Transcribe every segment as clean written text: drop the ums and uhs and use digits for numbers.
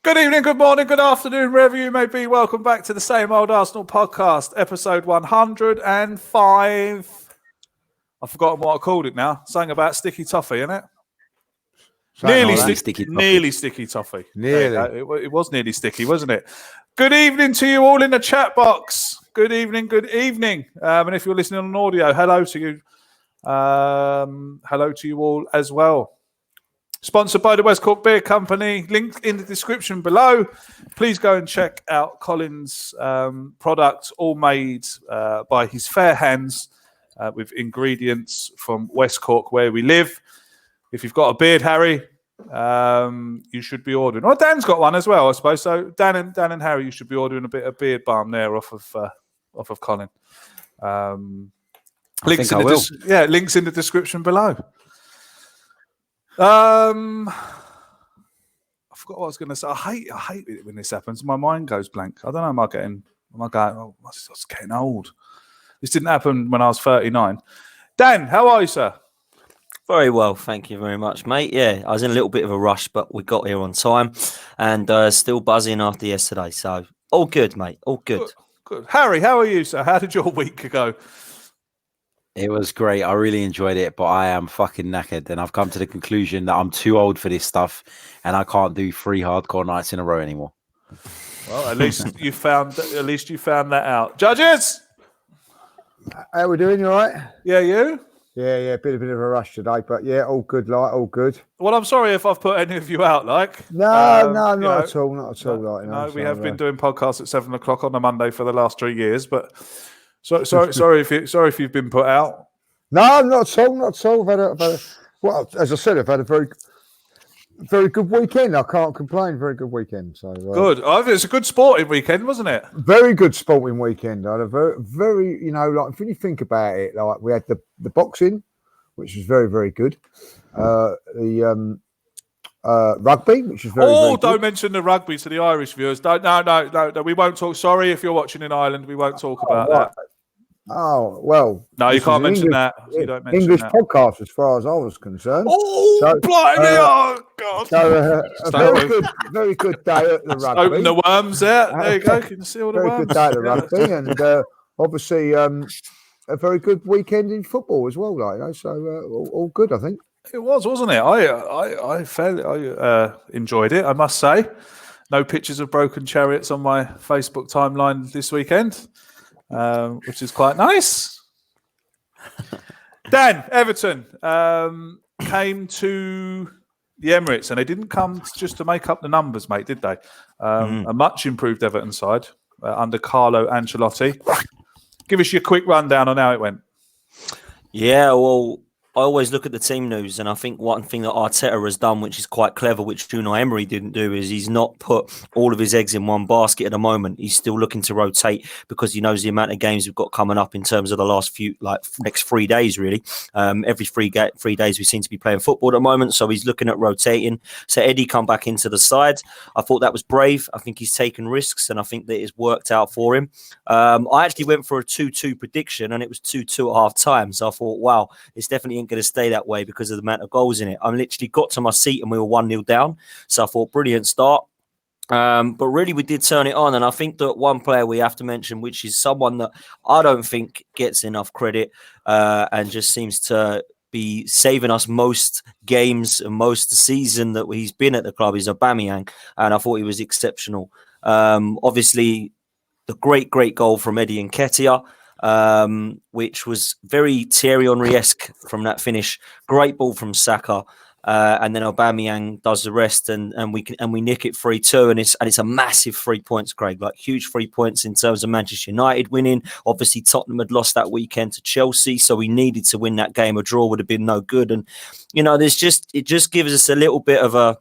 Good evening, good morning, good afternoon, wherever you may be. Welcome back to the Same Old Arsenal podcast, episode 105. I've forgotten what I called it now. Something about sticky toffee, isn't it? Nearly sticky toffee. Nearly. It was nearly sticky, wasn't it? Good evening to you all in the chat box. Good evening, good evening. And if you're listening on audio, hello to you. Hello to you all as well. Sponsored by the West Cork Beer Company. Link in the description below. Please go and check out Colin's products, all made by his fair hands with ingredients from West Cork, where we live. If you've got a beard, Harry, you should be ordering. Oh, Dan's got one as well, I suppose. So Dan and Harry, you should be ordering a bit of beard balm there off of Colin. Links in the description below. I forgot what I was going to say. I hate it when this happens. My mind goes blank. I don't know. Am I going? Oh, it's getting old. This didn't happen when I was 39. Dan, how are you, sir? Very well, thank you very much, mate. Yeah, I was in a little bit of a rush, but we got here on time, and still buzzing after yesterday. So all good, mate. All good. Good. Harry, how are you, sir? How did your week go? It was great. I really enjoyed it, but I am fucking knackered, and I've come to the conclusion that I'm too old for this stuff, and I can't do 3 hardcore nights in a row anymore. Well, at least you found that out. Judges, how we doing? You all right? Yeah, you? Yeah. Bit of a rush today, but yeah, all good. All good. Well, I'm sorry if I've put any of you out. No, not at all. No, we have been doing podcasts at 7 o'clock on a Monday for the last 3 years, but. Sorry if you've been put out. No, not at all. Well, as I said, I've had a very good weekend. I can't complain. Very good weekend. So good. It's a good sporting weekend, wasn't it? Very good sporting weekend. I had a very, like when you think about it, like we had the boxing, which was very, very good. The rugby, which is very, very good. Don't mention the rugby to the Irish viewers. No. We won't talk. Sorry if you're watching in Ireland. We won't talk about that. Oh, well. No, you can't mention that. You don't mention English that. podcast, as far as I was concerned. Blimey! Oh, God. So, a very good day at the rugby. Open the worms there. There you go. You can see all the worms. Very good day at the rugby. And obviously, a very good weekend in football as well. So, all good, I think. It was, wasn't it? I enjoyed it, I must say. No pictures of broken chariots on my Facebook timeline this weekend, which is quite nice. Dan, Everton came to the Emirates, and they didn't come just to make up the numbers, mate, did they? A much improved Everton side under Carlo Ancelotti. Give us your quick rundown on how it went. Yeah, well, I always look at the team news, and I think one thing that Arteta has done, which is quite clever, which Unai Emery didn't do, is he's not put all of his eggs in one basket at the moment. He's still looking to rotate because he knows the amount of games we've got coming up in terms of the last next 3 days, really. Every 3 days we seem to be playing football at the moment, so he's looking at rotating. So Eddie come back into the side. I thought that was brave. I think he's taken risks, and I think that it's worked out for him. I actually went for a 2-2 prediction, and it was 2-2 at half time. So I thought, wow, it's definitely going to stay that way because of the amount of goals in it. I literally got to my seat and we were 1-0 down. So I thought, brilliant start. But really, we did turn it on. And I think that one player we have to mention, which is someone that I don't think gets enough credit and just seems to be saving us most games and most season that he's been at the club, is Aubameyang. And I thought he was exceptional. Obviously, the great goal from Eddie Nketiah, which was very Thierry Henry-esque from that finish. Great ball from Saka, and then Aubameyang does the rest, and we nick it 3-2, and it's a massive 3 points, Craig, like huge 3 points in terms of Manchester United winning. Obviously, Tottenham had lost that weekend to Chelsea, so we needed to win that game. A draw would have been no good, and it just gives us a little bit of a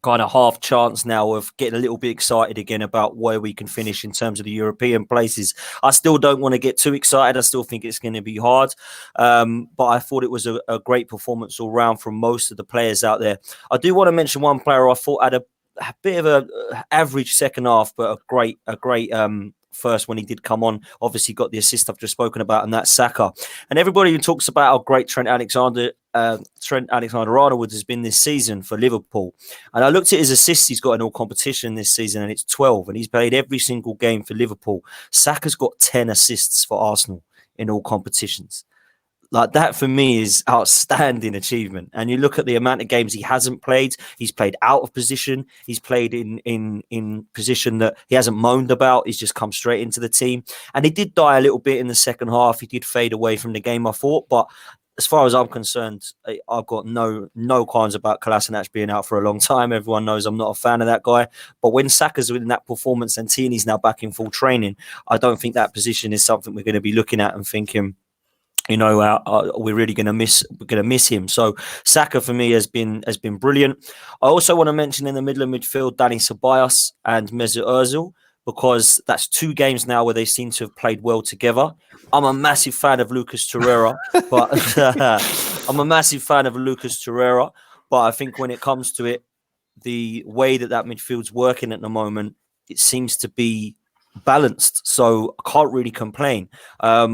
kind of half chance now of getting a little bit excited again about where we can finish in terms of the European places. I still don't want to get too excited. I still think it's going to be hard. But I thought it was a great performance all round from most of the players out there. I do want to mention one player I thought had a bit of a average second half, but a great first when he did come on. Obviously got the assist I've just spoken about, and that's Saka. And everybody who talks about how great Trent Alexander Trent Alexander-Arnold has been this season for Liverpool. And I looked at his assists he's got in all competition this season, and it's 12. And he's played every single game for Liverpool. Saka's got 10 assists for Arsenal in all competitions. Like, that for me is outstanding achievement. And you look at the amount of games he hasn't played. He's played out of position. He's played in position that he hasn't moaned about. He's just come straight into the team. And he did die a little bit in the second half. He did fade away from the game, I thought. But as far as I'm concerned, I've got no qualms about Kolasinac being out for a long time. Everyone knows I'm not a fan of that guy. But when Saka's in that performance and Tierney's now back in full training, I don't think that position is something we're going to be looking at and thinking, you know, we're really going to miss him. So Saka for me has been brilliant. I also want to mention in the middle of midfield, Dani Ceballos and Mesut Ozil, because that's 2 games now where they seem to have played well together. I'm a massive fan of Lucas Torreira, but I think when it comes to it, the way that midfield's working at the moment, it seems to be balanced, so I can't really complain. I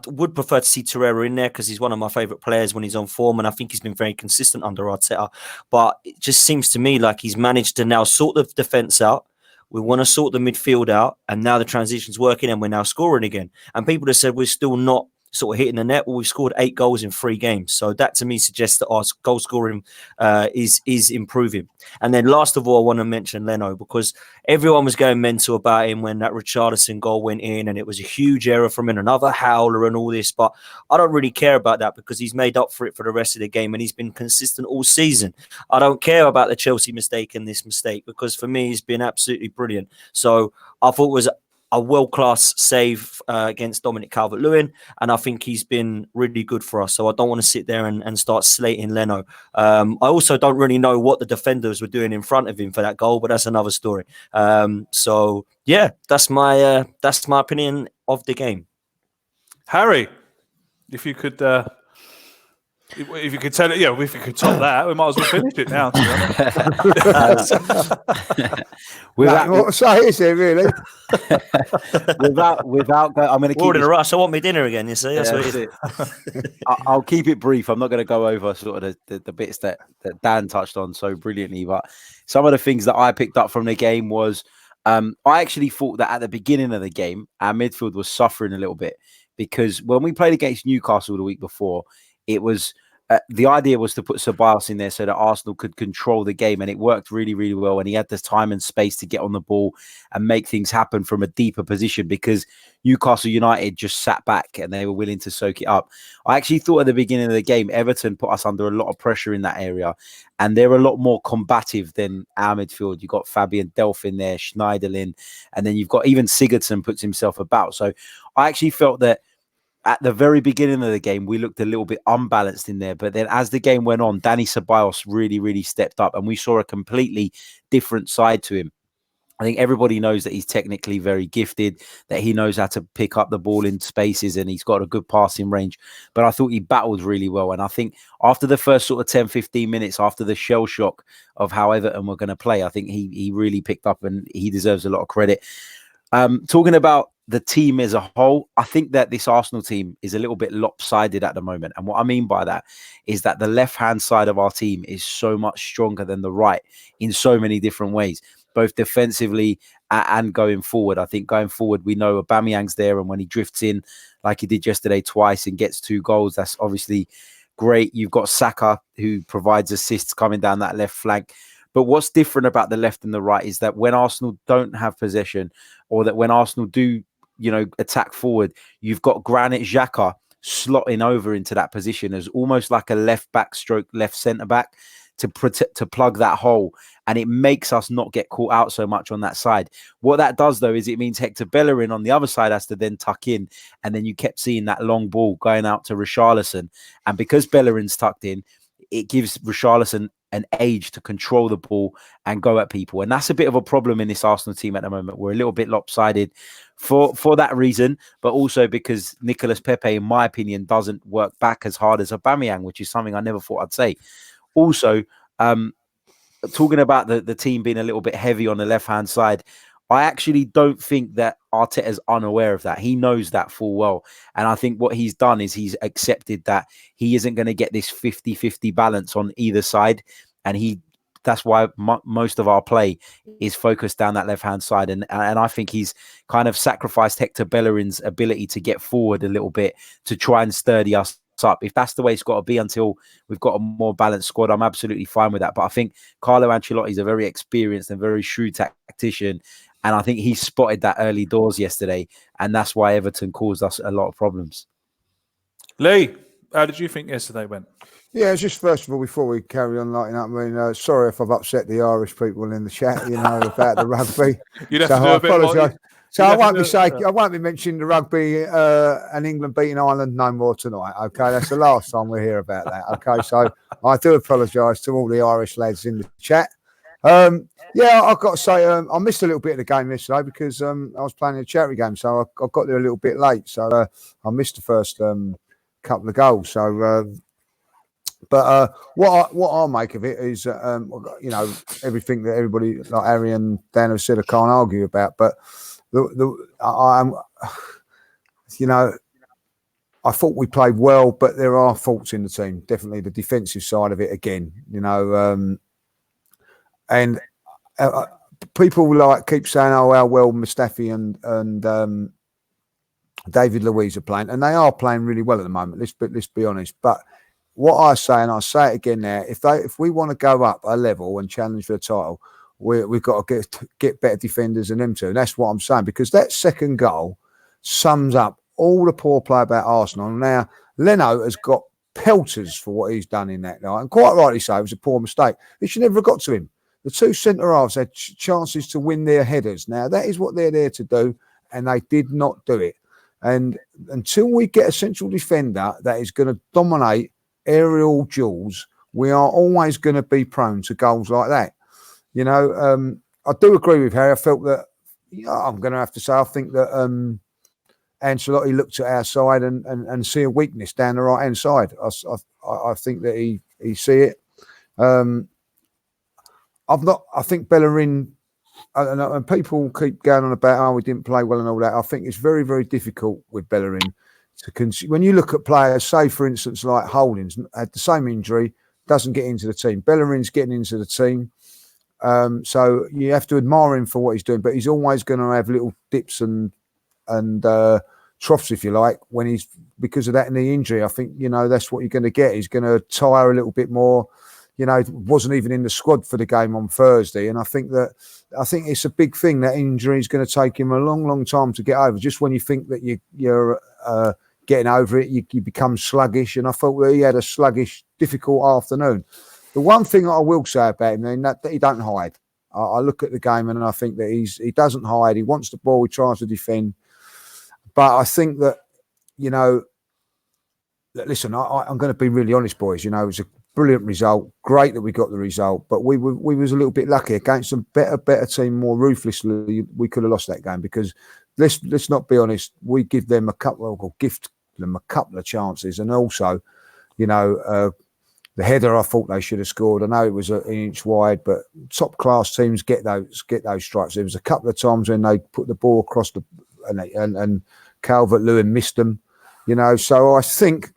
would prefer to see Torreira in there because he's one of my favourite players when he's on form, and I think he's been very consistent under Arteta. But it just seems to me like he's managed to now sort the defence out. We want to sort the midfield out, and now the transition's working, and we're now scoring again. And people have said we're still not sort of hitting the net. Well, we've scored 8 goals in 3 games. So that to me suggests that our goal scoring is improving. And then last of all, I want to mention Leno, because everyone was going mental about him when that Richarlison goal went in, and it was a huge error from him, another howler and all this. But I don't really care about that because he's made up for it for the rest of the game, and he's been consistent all season. I don't care about the Chelsea mistake and this mistake, because for me, he's been absolutely brilliant. So I thought it was a world-class save against Dominic Calvet-Lewen, and I think he's been really good for us. So I don't want to sit there and start slating Leno. I also don't really know what the defenders were doing in front of him for that goal, but that's another story. So yeah, that's my opinion of the game. Harry, if you could if you could tell it, yeah, if you could top that, we might as well finish it now. What say is it really? without I'm going to keep in a rush. I want my dinner again. You see, that's what it is. I'll keep it brief. I'm not going to go over sort of the bits that Dan touched on so brilliantly, but some of the things that I picked up from the game was I actually thought that at the beginning of the game, our midfield was suffering a little bit, because when we played against Newcastle the week before, it was the idea was to put Ceballos in there so that Arsenal could control the game, and it worked really, really well. And he had the time and space to get on the ball and make things happen from a deeper position, because Newcastle United just sat back and they were willing to soak it up. I actually thought at the beginning of the game, Everton put us under a lot of pressure in that area, and they're a lot more combative than our midfield. You've got Fabian Delph in there, Schneiderlin, and then you've got even Sigurdsson puts himself about. So I actually felt that at the very beginning of the game, we looked a little bit unbalanced in there. But then as the game went on, Dani Ceballos really, really stepped up, and we saw a completely different side to him. I think everybody knows that he's technically very gifted, that he knows how to pick up the ball in spaces, and he's got a good passing range. But I thought he battled really well. And I think after the first sort of 10, 15 minutes, after the shell shock of how Everton were going to play, I think he really picked up, and he deserves a lot of credit. Talking about the team as a whole, I think that this Arsenal team is a little bit lopsided at the moment. And what I mean by that is that the left-hand side of our team is so much stronger than the right in so many different ways, both defensively and going forward. I think going forward, we know Aubameyang's there, and when he drifts in like he did yesterday twice and gets 2 goals, that's obviously great. You've got Saka, who provides assists coming down that left flank. But what's different about the left and the right is that when Arsenal don't have possession, or that when Arsenal do, attack forward, you've got Granit Xhaka slotting over into that position as almost like a left back stroke left centre back to plug that hole, and it makes us not get caught out so much on that side. What that does, though, is it means Hector Bellerin on the other side has to then tuck in, and then you kept seeing that long ball going out to Richarlison, and because Bellerin's tucked in, it gives Richarlison an age to control the ball and go at people. And that's a bit of a problem in this Arsenal team at the moment. We're a little bit lopsided for that reason, but also because Nicolas Pepe, in my opinion, doesn't work back as hard as Aubameyang, which is something I never thought I'd say. Also, talking about the team being a little bit heavy on the left-hand side, I actually don't think that Arteta's unaware of that. He knows that full well. And I think what he's done is he's accepted that he isn't going to get this 50-50 balance on either side. And that's why most of our play is focused down that left-hand side. And I think he's kind of sacrificed Hector Bellerin's ability to get forward a little bit to try and sturdy us up. If that's the way it's got to be until we've got a more balanced squad, I'm absolutely fine with that. But I think Carlo Ancelotti is a very experienced and very shrewd tactician. And I think he spotted that early doors yesterday. And that's why Everton caused us a lot of problems. Lee, how did you think yesterday went? Yeah, just first of all, before we carry on lighting up, I mean, sorry if I've upset the Irish people in the chat, about the rugby. You'd have to do a bit apologise. So I I won't be mentioning the rugby and England beating Ireland no more tonight. Okay, that's the last time we hear about that. Okay, so I do apologise to all the Irish lads in the chat. Yeah, I've got to say I missed a little bit of the game yesterday because I was playing a charity game, so I got there a little bit late. So I missed the first couple of goals. So. But what I'll make of it is, everything that everybody like Harry and Dan have said, I can't argue about. But I thought we played well, but there are faults in the team. Definitely the defensive side of it again. And people keep saying, "Oh, how well Mustafi and David Luiz are playing," and they are playing really well at the moment. Let's be honest, but. What I say, and I'll say it again now, if we want to go up a level and challenge for the title, we've got to get better defenders than them two. And that's what I'm saying, because that second goal sums up all the poor play about Arsenal. Now, Leno has got pelters for what he's done in that night. And quite rightly so, it was a poor mistake. It should never have got to him. The two centre-halves had chances to win their headers. Now, that is what they're there to do, and they did not do it. And until we get a central defender that is going to dominate aerial duels, we are always going to be prone to goals like that. I do agree with Harry. I felt that, I'm going to have to say, I think that Ancelotti looked at our side and see a weakness down the right-hand side. I think that he see it. I think Bellerin, and people keep going on about, we didn't play well and all that. I think it's very, very difficult with Bellerin. When you look at players, say for instance like Holdings had the same injury, doesn't get into the team. Bellerin's getting into the team, so you have to admire him for what he's doing. But he's always going to have little dips and troughs, if you like, when he's because of that knee injury. I think that's what you're going to get. He's going to tire a little bit more. Wasn't even in the squad for the game on Thursday, and I think it's a big thing. That injury is going to take him a long, long time to get over. Just when you think that you're getting over it, you become sluggish, and I thought that he had a sluggish, difficult afternoon. The one thing I will say about him, that he don't hide. I look at the game and I think that he doesn't hide. He wants the ball. He tries to defend, but I think that listen, I'm going to be really honest, boys. It was a brilliant result. Great that we got the result, but we was a little bit lucky against a better team, more ruthlessly. We could have lost that game because let's not be honest. We gift them a couple of chances, and also, the header I thought they should have scored. I know it was an inch wide, but top class teams get those strikes. There was a couple of times when they put the ball across and Calvet-Lewen missed them. So I think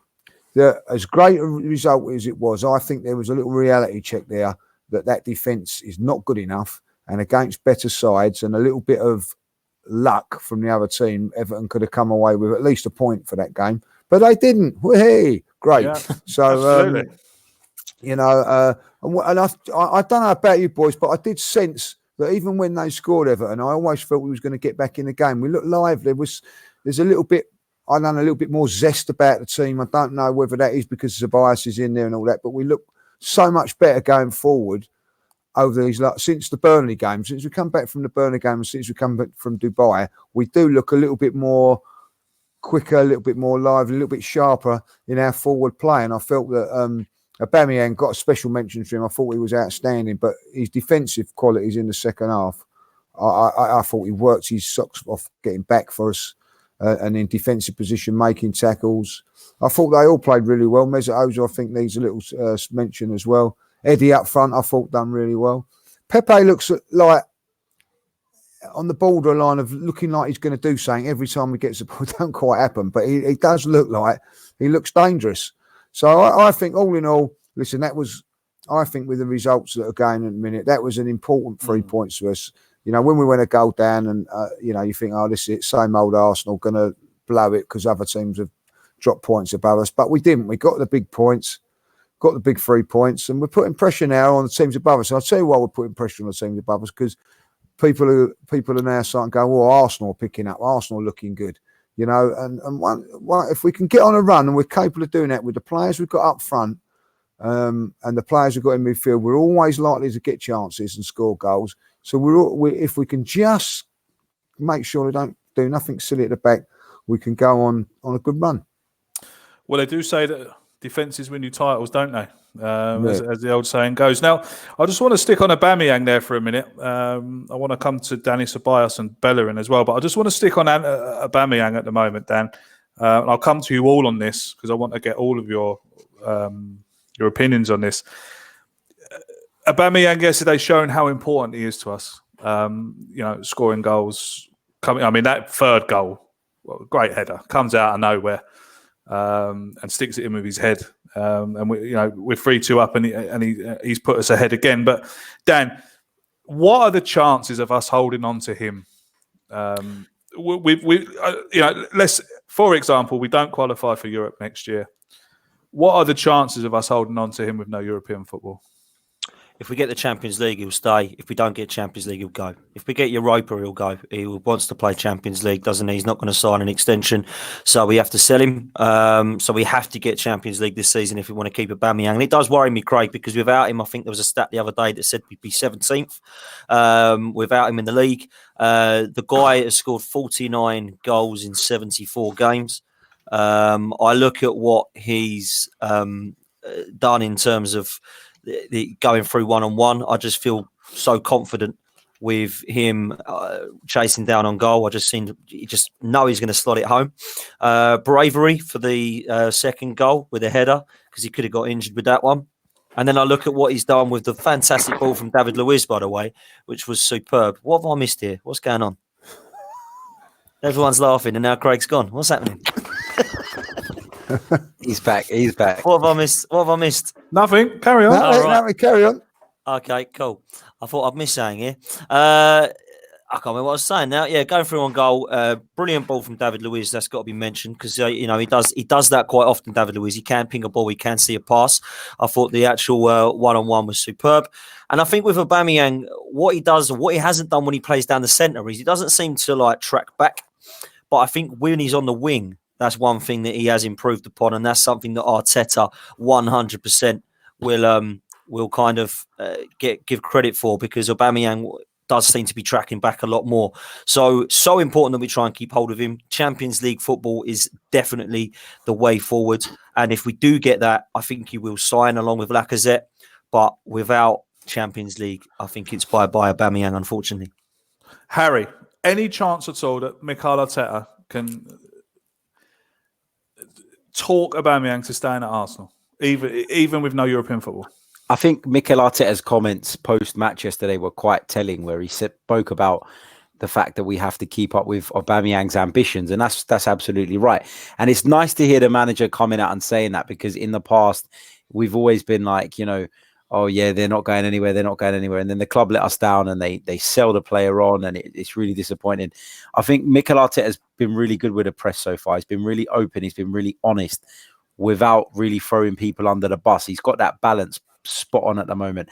that as great a result as it was, I think there was a little reality check there that defence is not good enough, and against better sides and a little bit of luck from the other team, Everton could have come away with at least a point for that game, but they didn't. Hey, great. Yeah, so and I don't know about you boys, but I did sense that even when they scored Everton, I always felt we was going to get back in the game. We looked live. There's a little bit. I know a little bit more zest about the team. I don't know whether that is because the bias is in there and all that, but we look so much better going forward over these since the Burnley game. Since we come back from the Burnley game and since we come back from Dubai, we do look a little bit more quicker, a little bit more live, a little bit sharper in our forward play. And I felt that Aubameyang got a special mention for him. I thought he was outstanding, but his defensive qualities in the second half, I thought he worked his socks off getting back for us. And in defensive position, making tackles. I thought they all played really well. Mesut Ozil, I think, needs a little mention as well. Eddie up front, I thought, done really well. Pepe looks like on the borderline of looking like he's going to do something every time he gets the ball. It don't quite happen, but he does look like he looks dangerous. So I think all in all, listen, I think with the results that are going in a minute, that was an important 3 points to us. When we went a goal down and, you think, oh, this is it, same old Arsenal, going to blow it because other teams have dropped points above us. But we didn't. We got the big points, got the big 3 points, and we're putting pressure now on the teams above us. And I'll tell you why we're putting pressure on the teams above us, because people are now starting to go, well, Arsenal are picking up, Arsenal looking good, and if we can get on a run, and we're capable of doing that with the players we've got up front, and the players we've got in midfield, we're always likely to get chances and score goals. So if we can just make sure they don't do nothing silly at the back, we can go on a good run. Well, they do say that defences win you titles, don't they? As the old saying goes. Now, I just want to stick on Aubameyang there for a minute. I want to come to Danny Ceballos and Bellerin as well, but I just want to stick on Aubameyang at the moment, Dan. And I'll come to you all on this because I want to get all of your opinions on this. Aubameyang yesterday showing how important he is to us. Scoring goals. That third goal, great header, comes out of nowhere and sticks it in with his head. And we're 3-2 up, and he's put us ahead again. But Dan, what are the chances of us holding on to him? For example, we don't qualify for Europe next year. What are the chances of us holding on to him with no European football? If we get the Champions League, he'll stay. If we don't get Champions League, he'll go. If we get Europa, he'll go. He wants to play Champions League, doesn't he? He's not going to sign an extension, so we have to sell him. So we have to get Champions League this season if we want to keep Aubameyang. And it does worry me, Craig, because without him, I think there was a stat the other day that said we'd be 17th. Without him in the league, the guy has scored 49 goals in 74 games. I look at what he's done in terms of the going through one-on-one. I just feel so confident with him chasing down on goal. You just know he's going to slot it home. Bravery for the second goal with a header, because he could have got injured with that one. And then I look at what he's done with the fantastic ball from David Luiz, by the way, which was superb. What have I missed here? What's going on? Everyone's laughing, and now Craig's gone. What's happening? He's back. What have I missed? Nothing. Carry on. No, carry on. Okay, cool. I thought I'd missed something here. I can't remember what I was saying now. Yeah, going through on goal. Brilliant ball from David Luiz. That's got to be mentioned because he does that quite often. David Luiz. He can ping a ball. He can see a pass. I thought the actual one-on-one was superb. And I think with Aubameyang, what he does, what he hasn't done when he plays down the centre is he doesn't seem to track back. But I think when he's on the wing, that's one thing that he has improved upon, and that's something that Arteta 100% will kind of give credit for, because Aubameyang does seem to be tracking back a lot more. So important that we try and keep hold of him. Champions League football is definitely the way forward, and if we do get that, I think he will sign along with Lacazette. But without Champions League, I think it's bye-bye Aubameyang, unfortunately. Harry, any chance at all that Mikel Arteta can talk Aubameyang to staying at Arsenal, even with no European football? I think Mikel Arteta's comments post-match yesterday were quite telling, where he spoke about the fact that we have to keep up with Aubameyang's ambitions, and that's absolutely right. And it's nice to hear the manager coming out and saying that, because in the past we've always been like, oh yeah, they're not going anywhere, and then the club let us down and they sell the player on, and it's really disappointing. I think Mikel Arteta has been really good with the press so far. He's been really open, he's been really honest without really throwing people under the bus. He's got that balance spot on at the moment.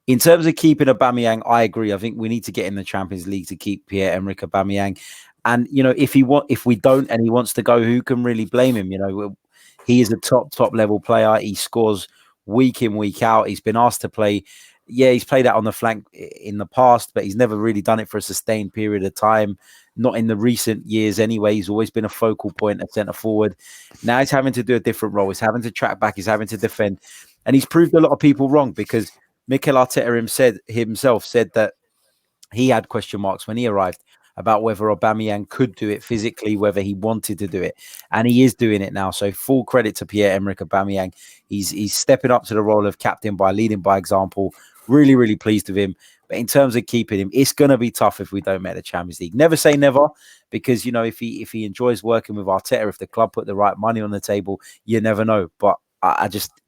In terms of keeping Aubameyang, I agree. I think we need to get in the Champions League to keep Pierre-Emerick Aubameyang. And if we don't and he wants to go, who can really blame him? He is a top level player. He scores week in, week out. He's been asked to play. Yeah, he's played out on the flank in the past, but he's never really done it for a sustained period of time. Not in the recent years anyway. He's always been a focal point at centre forward. Now he's having to do a different role. He's having to track back. He's having to defend. And he's proved a lot of people wrong, because Mikel Arteta himself said that he had question marks when he arrived about whether Aubameyang could do it physically, whether he wanted to do it. And he is doing it now. So full credit to Pierre-Emerick Aubameyang. He's stepping up to the role of captain by leading by example. Really, really pleased with him. But in terms of keeping him, it's going to be tough if we don't make the Champions League. Never say never, because if he enjoys working with Arteta, if the club put the right money on the table, you never know. But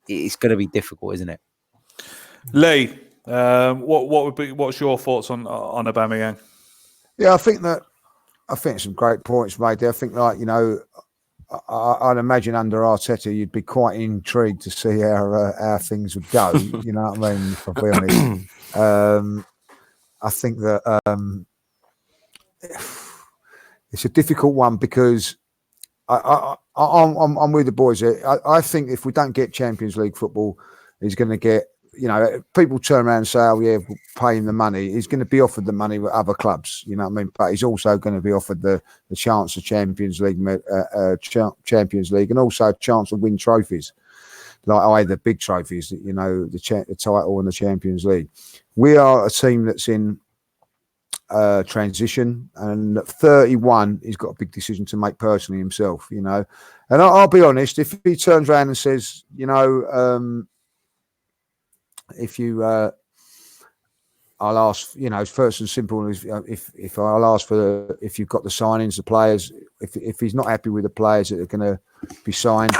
it's going to be difficult, isn't it? Lee, what's your thoughts on Aubameyang? Yeah, I think some great points made there. I think, I'd imagine under Arteta, you'd be quite intrigued to see how things would go. You know what I mean? If I'll be honest, I think that it's a difficult one because I'm with the boys here. I think if we don't get Champions League football, he's going to get. People turn around and say, "Oh yeah, we'll pay him the money." He's going to be offered the money with other clubs. You know what I mean? But he's also going to be offered the chance of Champions League, and also a chance to win trophies, like either big trophies, the title and the Champions League. We are a team that's in transition, and at 31, he's got a big decision to make personally himself. And I'll be honest, if he turns around and says, if you, I'll ask, first and simple. If I'll ask for if you've got the signings, the players. If he's not happy with the players that are going to be signed,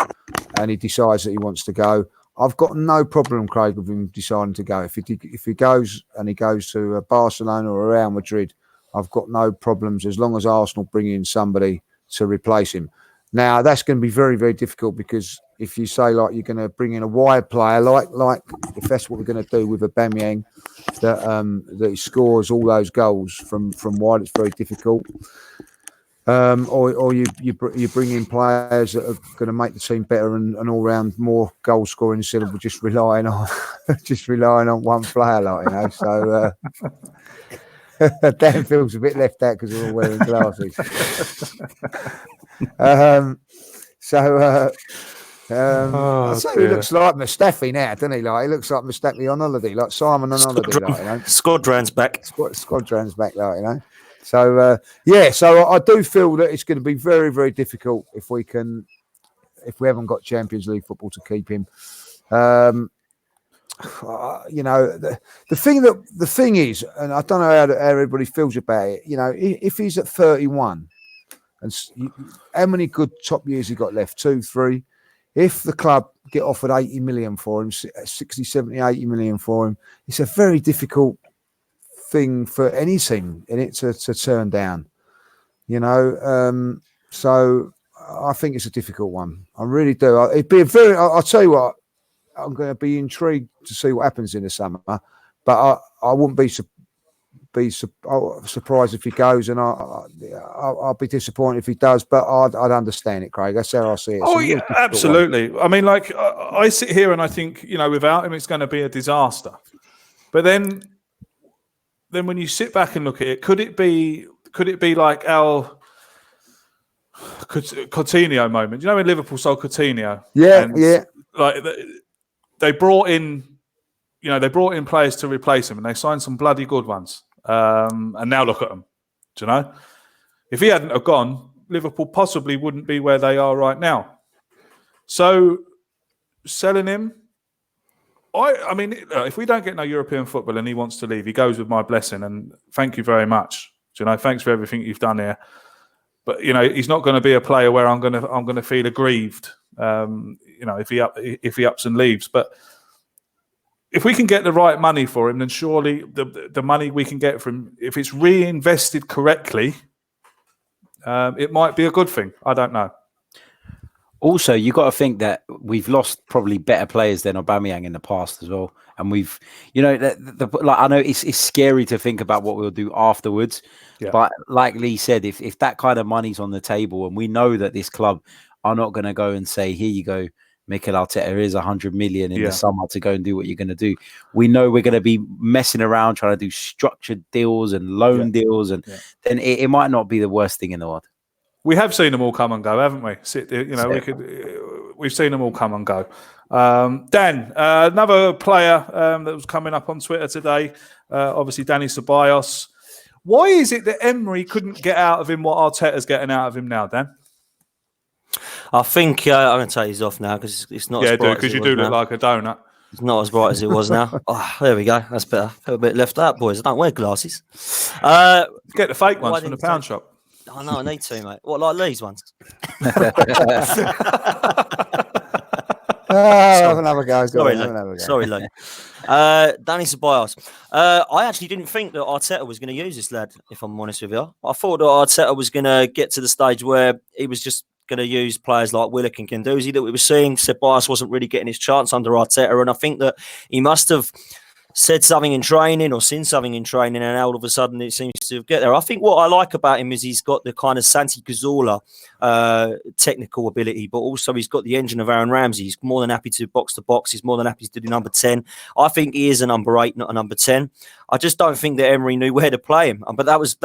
and he decides that he wants to go, I've got no problem, Craig, with him deciding to go. If he goes and he goes to Barcelona or Real Madrid, I've got no problems as long as Arsenal bring in somebody to replace him. Now that's going to be very, very difficult because if you say like you're going to bring in a wide player, like if that's what we're going to do with Aubameyang, that he scores all those goals from wide, it's very difficult. Or you bring in players that are going to make the team better and all round more goal scoring instead of just relying on one player, So Dan feels a bit left out because we're all wearing glasses. I'd say he looks like Mustafi now, doesn't he? Like he looks like Mustafi on holiday, like Simon on holiday, Squadron's back. Squadron's back, So so I do feel that it's going to be very, very difficult if we haven't got Champions League football to keep him. The thing is, and I don't know how everybody feels about it. If he's at 31, and how many good top years he got left? 2, 3. If the club get offered 80 million for him, 60, 70, 80 million for him, it's a very difficult thing for any team in it to turn down, so I think it's a difficult one. I really do. I'll tell you what, I'm going to be intrigued to see what happens in the summer, but I wouldn't be surprised if he goes, and I'll be disappointed if he does, but I'd understand it, Craig. That's how I see it. Oh yeah, absolutely. I mean, like I sit here and I think, without him, it's going to be a disaster. But then when you sit back and look at it, could it be like our Coutinho moment? When Liverpool sold Coutinho? Yeah. Like they brought in players to replace him, and they signed some bloody good ones. And now look at them. Do you know? If he hadn't have gone, Liverpool possibly wouldn't be where they are right now. So selling him. I mean, if we don't get no European football and he wants to leave, he goes with my blessing and thank you very much. Thanks for everything you've done here. But he's not going to be a player where I'm going to feel aggrieved. If he ups and leaves. But if we can get the right money for him, then surely the money we can get from, if it's reinvested correctly, it might be a good thing. I don't know. Also, you got to think that we've lost probably better players than Aubameyang in the past as well, and we've, I know it's scary to think about what we'll do afterwards, but like Lee said, if that kind of money's on the table, and we know that this club are not going to go and say, "Here you go, Mikel Arteta, here's 100 million in the summer to go and do what you're going to do." We know we're going to be messing around trying to do structured deals and loan deals, and then it might not be the worst thing in the world. We have seen them all come and go, haven't we? We've seen them all come and go. Dan, another player that was coming up on Twitter today, obviously Danny Ceballos. Why is it that Emery couldn't get out of him what Arteta's getting out of him now, Dan? I think I'm going to take his off now because it's not. Yeah, because you do look like a donut. It's not as bright as it was now. Oh, there we go. That's better. A bit left out, boys. I don't wear glasses. Get the fake Well, ones from the pound shop. I know, I need to, mate. What, like Lee's ones? Have another go. Sorry, Have Lee. another go. Sorry, Lee. Danny Ceballos. I actually didn't think that Arteta was going to use this lad, if I'm honest with you. I thought that Arteta was going to get to the stage where he was just going to use players like Willock and Guendouzi that we were seeing. Ceballos wasn't really getting his chance under Arteta, and I think that he must have said something in training or seen something in training, and all of a sudden it seems to get there. I think what I like about him is he's got the kind of Santi Cazorla technical ability, but also he's got the engine of Aaron Ramsey. He's more than happy to box. He's more than happy to do number 10. I think he is a number 8, not a number 10. I just don't think that Emery knew where to play him. But that was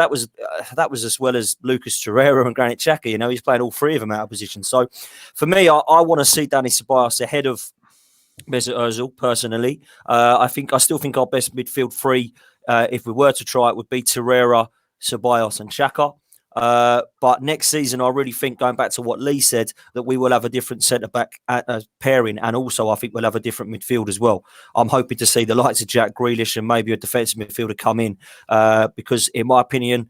as well as Lucas Torreira and Granit Xhaka. You know, he's playing all three of them out of position. So for me, I want to see Dani Ceballos ahead of Mesut Ozil, personally. I still think our best midfield three, if we were to try it, would be Torreira, Ceballos and Xhaka. But next season, I really think, going back to what Lee said, that we will have a different centre-back pairing, and also I think we'll have a different midfield as well. I'm hoping to see the likes of Jack Grealish and maybe a defensive midfielder come in, because in my opinion,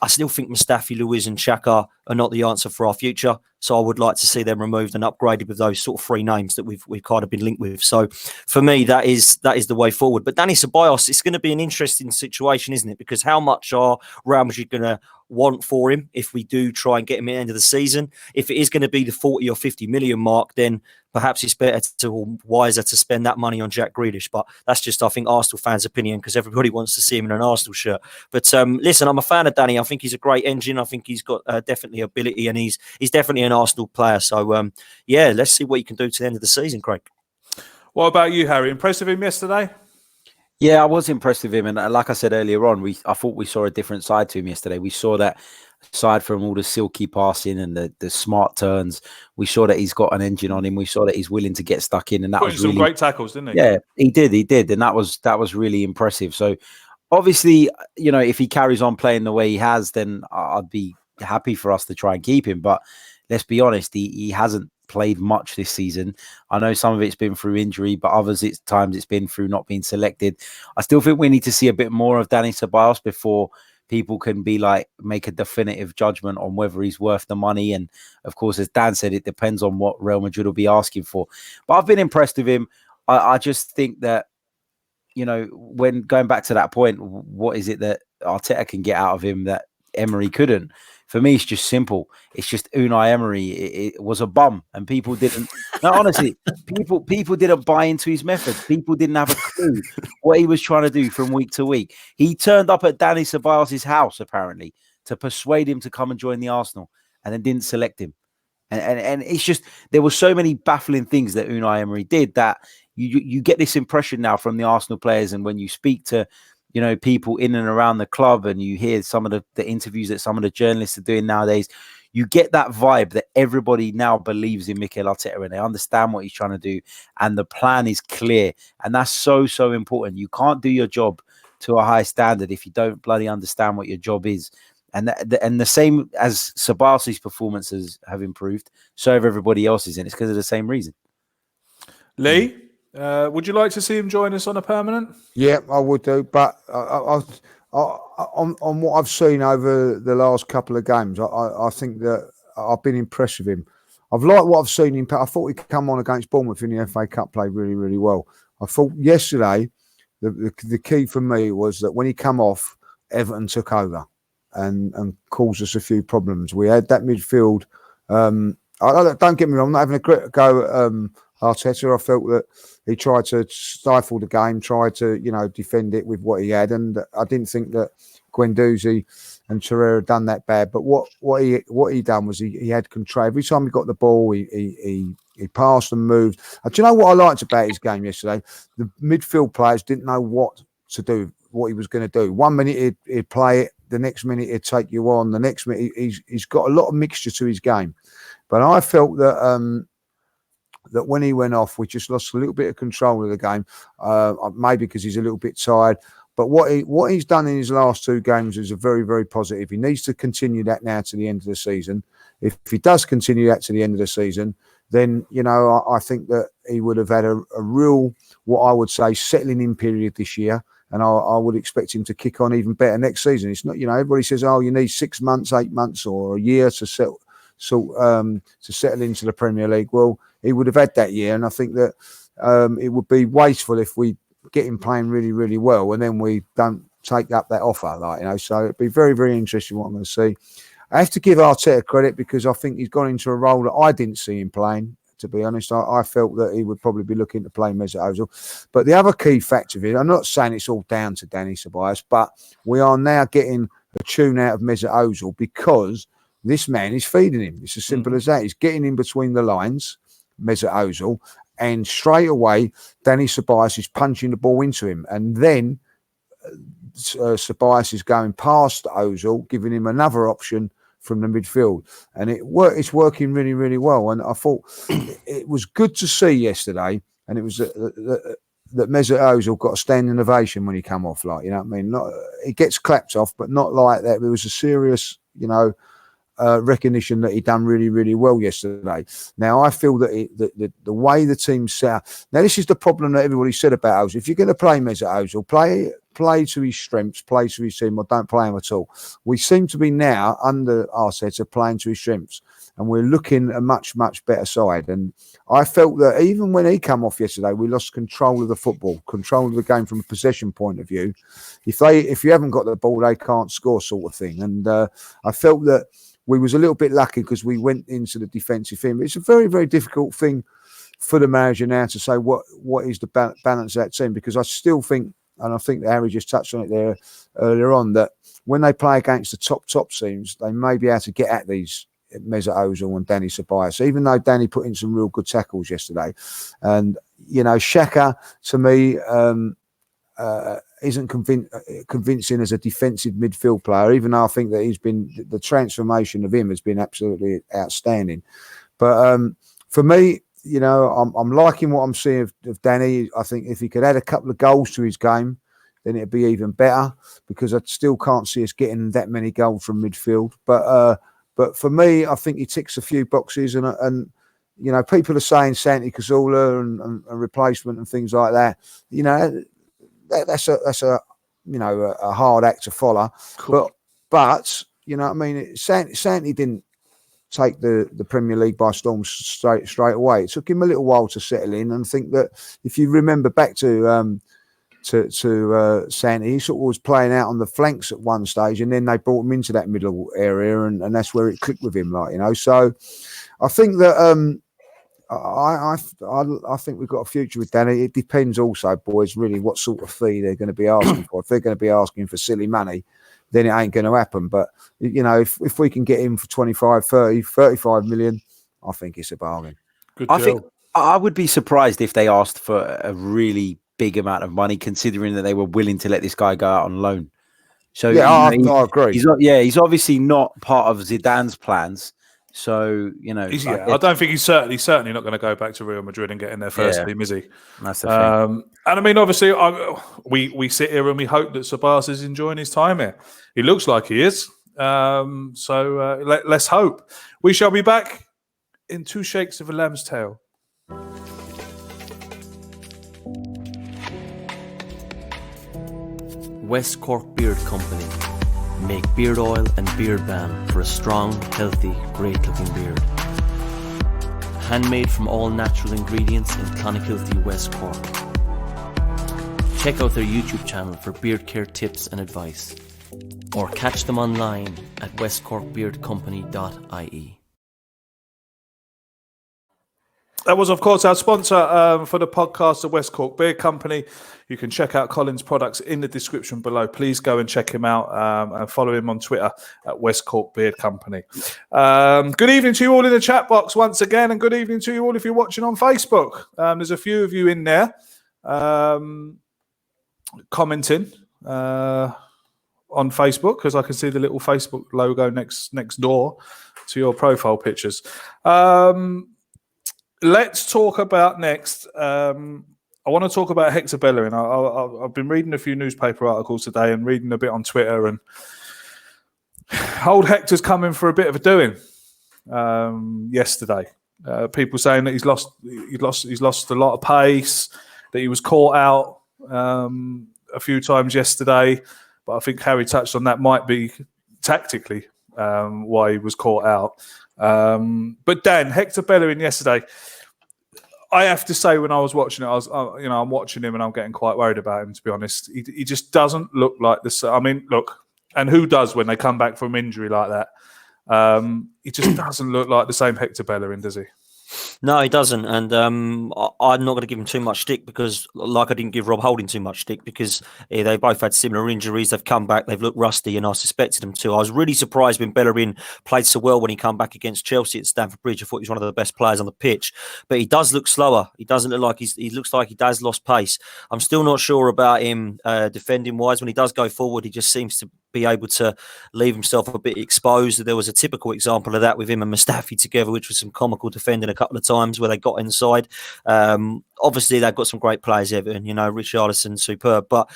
I still think Mustafi, Luiz and Xhaka are not the answer for our future. So I would like to see them removed and upgraded with those sort of three names that we've kind of been linked with. So for me, that is the way forward. But Dani Ceballos, it's going to be an interesting situation, isn't it? Because how much are Real Madrid going to want for him if we do try and get him at the end of the season? If it is going to be the 40 or 50 million mark, then perhaps it's wiser to spend that money on Jack Grealish. But that's just, I think, Arsenal fans' opinion, because everybody wants to see him in an Arsenal shirt. But listen, I'm a fan of Danny. I think he's a great engine. I think he's got definitely ability, and he's definitely an Arsenal player. So, yeah, let's see what he can do to the end of the season, Craig. What about you, Harry? Impressed with him yesterday? Yeah, I was impressed with him. And like I said earlier on, I thought we saw a different side to him yesterday. We saw that aside from all the silky passing and the smart turns, we saw that he's got an engine on him. We saw that he's willing to get stuck in, and that was some really great tackles, didn't he? Yeah, he did, and that was really impressive. So obviously, you know, if he carries on playing the way he has, then I'd be happy for us to try and keep him. But let's be honest, he hasn't played much this season. I know some of it's been through injury, but others times it's been through not being selected. I still think we need to see a bit more of Dani Ceballos before people can make a definitive judgment on whether he's worth the money. And of course, as Dan said, it depends on what Real Madrid will be asking for. But I've been impressed with him. I just think that, you know, when going back to that point, what is it that Arteta can get out of him that Emery couldn't? For me, it's just simple. It's just Unai Emery. It was a bum, and people didn't. No, honestly, people didn't buy into his methods. People didn't have a clue what he was trying to do from week to week. He turned up at Dani Ceballos' house apparently to persuade him to come and join the Arsenal, and then didn't select him. And it's just, there were so many baffling things that Unai Emery did that you get this impression now from the Arsenal players, and when you speak to, you know, people in and around the club, and you hear some of the interviews that some of the journalists are doing nowadays, you get that vibe that everybody now believes in Mikel Arteta, and they understand what he's trying to do, and the plan is clear. And that's so important. You can't do your job to a high standard if you don't bloody understand what your job is. And the same as Ceballos' performances have improved, so have everybody else's, and it's because of the same reason. Lee, would you like to see him join us on a permanent? Yeah, I would do. But on what I've seen over the last couple of games, I think that I've been impressed with him. I've liked what I've seen him. I thought he could come on against Bournemouth in the FA Cup, played really, really well. I thought yesterday the key for me was that when he come off, Everton took over and caused us a few problems. We had that midfield. Don't get me wrong, I'm not having a go at Arteta. I felt that he tried to stifle the game, tried to, you know, defend it with what he had, and I didn't think that Guendouzi and Torreira done that bad. But what he done was he had control. Every time he got the ball, he passed and moved. Do you know what I liked about his game yesterday? The midfield players didn't know what to do, what he was going to do. 1 minute he'd play it, the next minute he'd take you on, the next minute he's got a lot of mixture to his game. But I felt that that when he went off, we just lost a little bit of control of the game, maybe because he's a little bit tired. But what he's done in his last two games is a very, very positive. He needs to continue that now to the end of the season. If he does continue that to the end of the season, then, I think that he would have had a real, what I would say, settling in period this year. And I would expect him to kick on even better next season. It's not, everybody says, oh, you need 6 months, 8 months or a year to settle into the Premier League. Well, he would have had that year. And I think that it would be wasteful if we get him playing really, really well and then we don't take up that offer. So it'd be very, very interesting what I'm going to see. I have to give Arteta credit because I think he's gone into a role that I didn't see him playing. To be honest, I felt that he would probably be looking to play Mesut Ozil. But the other key factor of it, I'm not saying it's all down to Danny Ceballos, but we are now getting a tune out of Mesut Ozil because this man is feeding him. It's as simple as that. He's getting in between the lines, Mesut Ozil, and straight away, Danny Ceballos is punching the ball into him. And then Ceballos is going past Ozil, giving him another option from the midfield, and it's working really, really well. And I thought it was good to see yesterday, and it was that Mesut Ozil got a standing ovation when he came off. It gets clapped off, but not like that. There was a serious, recognition that he done really, really well yesterday. Now I feel that the way the team set up. Now this is the problem that everybody said about Ozil. If you're going to play Mesut Ozil, play to his strengths, play to his team, or don't play him at all. We seem to be now under Arteta playing to his strengths, and we're looking a much, much better side. And I felt that even when he came off yesterday, we lost control of the football, control of the game from a possession point of view. If you haven't got the ball, they can't score, sort of thing. And I felt that we was a little bit lucky because we went into the defensive thing. But it's a very, very difficult thing for the manager now to say what is the balance of that team, because I still think, and I think that Harry just touched on it there earlier on, that when they play against the top teams, they may be able to get at these Mesut Ozil and Danny Ceballos, even though Danny put in some real good tackles yesterday. And, Xhaka, to me, isn't convincing as a defensive midfield player, even though I think that the transformation of him has been absolutely outstanding. But for me, I'm liking what I'm seeing of Danny. I think if he could add a couple of goals to his game, then it'd be even better, because I still can't see us getting that many goals from midfield. But for me, I think he ticks a few boxes, and people are saying Santi Cazorla and replacement and things like that. That's a hard act to follow. Cool. But Santi didn't take the Premier League by storm straight away. It took him a little while to settle in, and think that if you remember back to Santi, he sort of was playing out on the flanks at one stage, and then they brought him into that middle area, and that's where it clicked with him, So I think that I think we've got a future with Danny. It depends also, boys, really what sort of fee they're going to be asking for. If they're going to be asking for silly money, then it ain't going to happen. But, if we can get him for 25, 30, 35 million, I think it's a bargain. Good I deal. think I would be surprised if they asked for a really big amount of money, considering that they were willing to let this guy go out on loan. So yeah, I agree. He's obviously not part of Zidane's plans. So, I don't think he's certainly not going to go back to Real Madrid and get in their first team, is he? That's the thing. And I mean, obviously, we sit here and we hope that Ceballos is enjoying his time here. He looks like he is. So let's hope. We shall be back in 2 shakes of a lamb's tail. West Cork Beard Company make beard oil and beard balm for a strong, healthy, great-looking beard. Handmade from all natural ingredients in Clonakilty, West Cork. Check out their YouTube channel for beard care tips and advice, or catch them online at westcorkbeardcompany.ie. That was, of course, our sponsor for the podcast, the West Cork Beard Company. You can check out Colin's products in the description below. Please go and check him out and follow him on Twitter at West Cork Beard Company. Good evening to you all in the chat box once again, and good evening to you all if you're watching on Facebook. There's a few of you in there commenting on Facebook, because I can see the little Facebook logo next door to your profile pictures. Let's talk about next. I want to talk about Hector Bellerin. I've been reading a few newspaper articles today and reading a bit on Twitter, and old Hector's coming for a bit of a doing yesterday. People saying that he's lost a lot of pace, that he was caught out a few times yesterday. But I think Harry touched on that might be tactically why he was caught out. But Dan, Hector Bellerin yesterday, I have to say when I was watching it, I'm watching him and I'm getting quite worried about him, to be honest. He just doesn't look like this. I mean, look, and who does when they come back from injury like that? He just doesn't look like the same Hector Bellerin, does he? No, he doesn't, and I'm not going to give him too much stick because, like, I didn't give Rob Holding too much stick because they both had similar injuries. They've come back, they've looked rusty, and I suspected them to. I was really surprised when Bellerin played so well when he came back against Chelsea at Stamford Bridge. I thought he was one of the best players on the pitch, but he does look slower. He doesn't look like he looks like he does lost pace. I'm still not sure about him defending wise. When he does go forward, he just seems to be able to leave himself a bit exposed. There was a typical example of that with him and Mustafi together, which was some comical defending a couple of times where they got inside. Obviously, they've got some great players, Everton, Richarlison, superb, but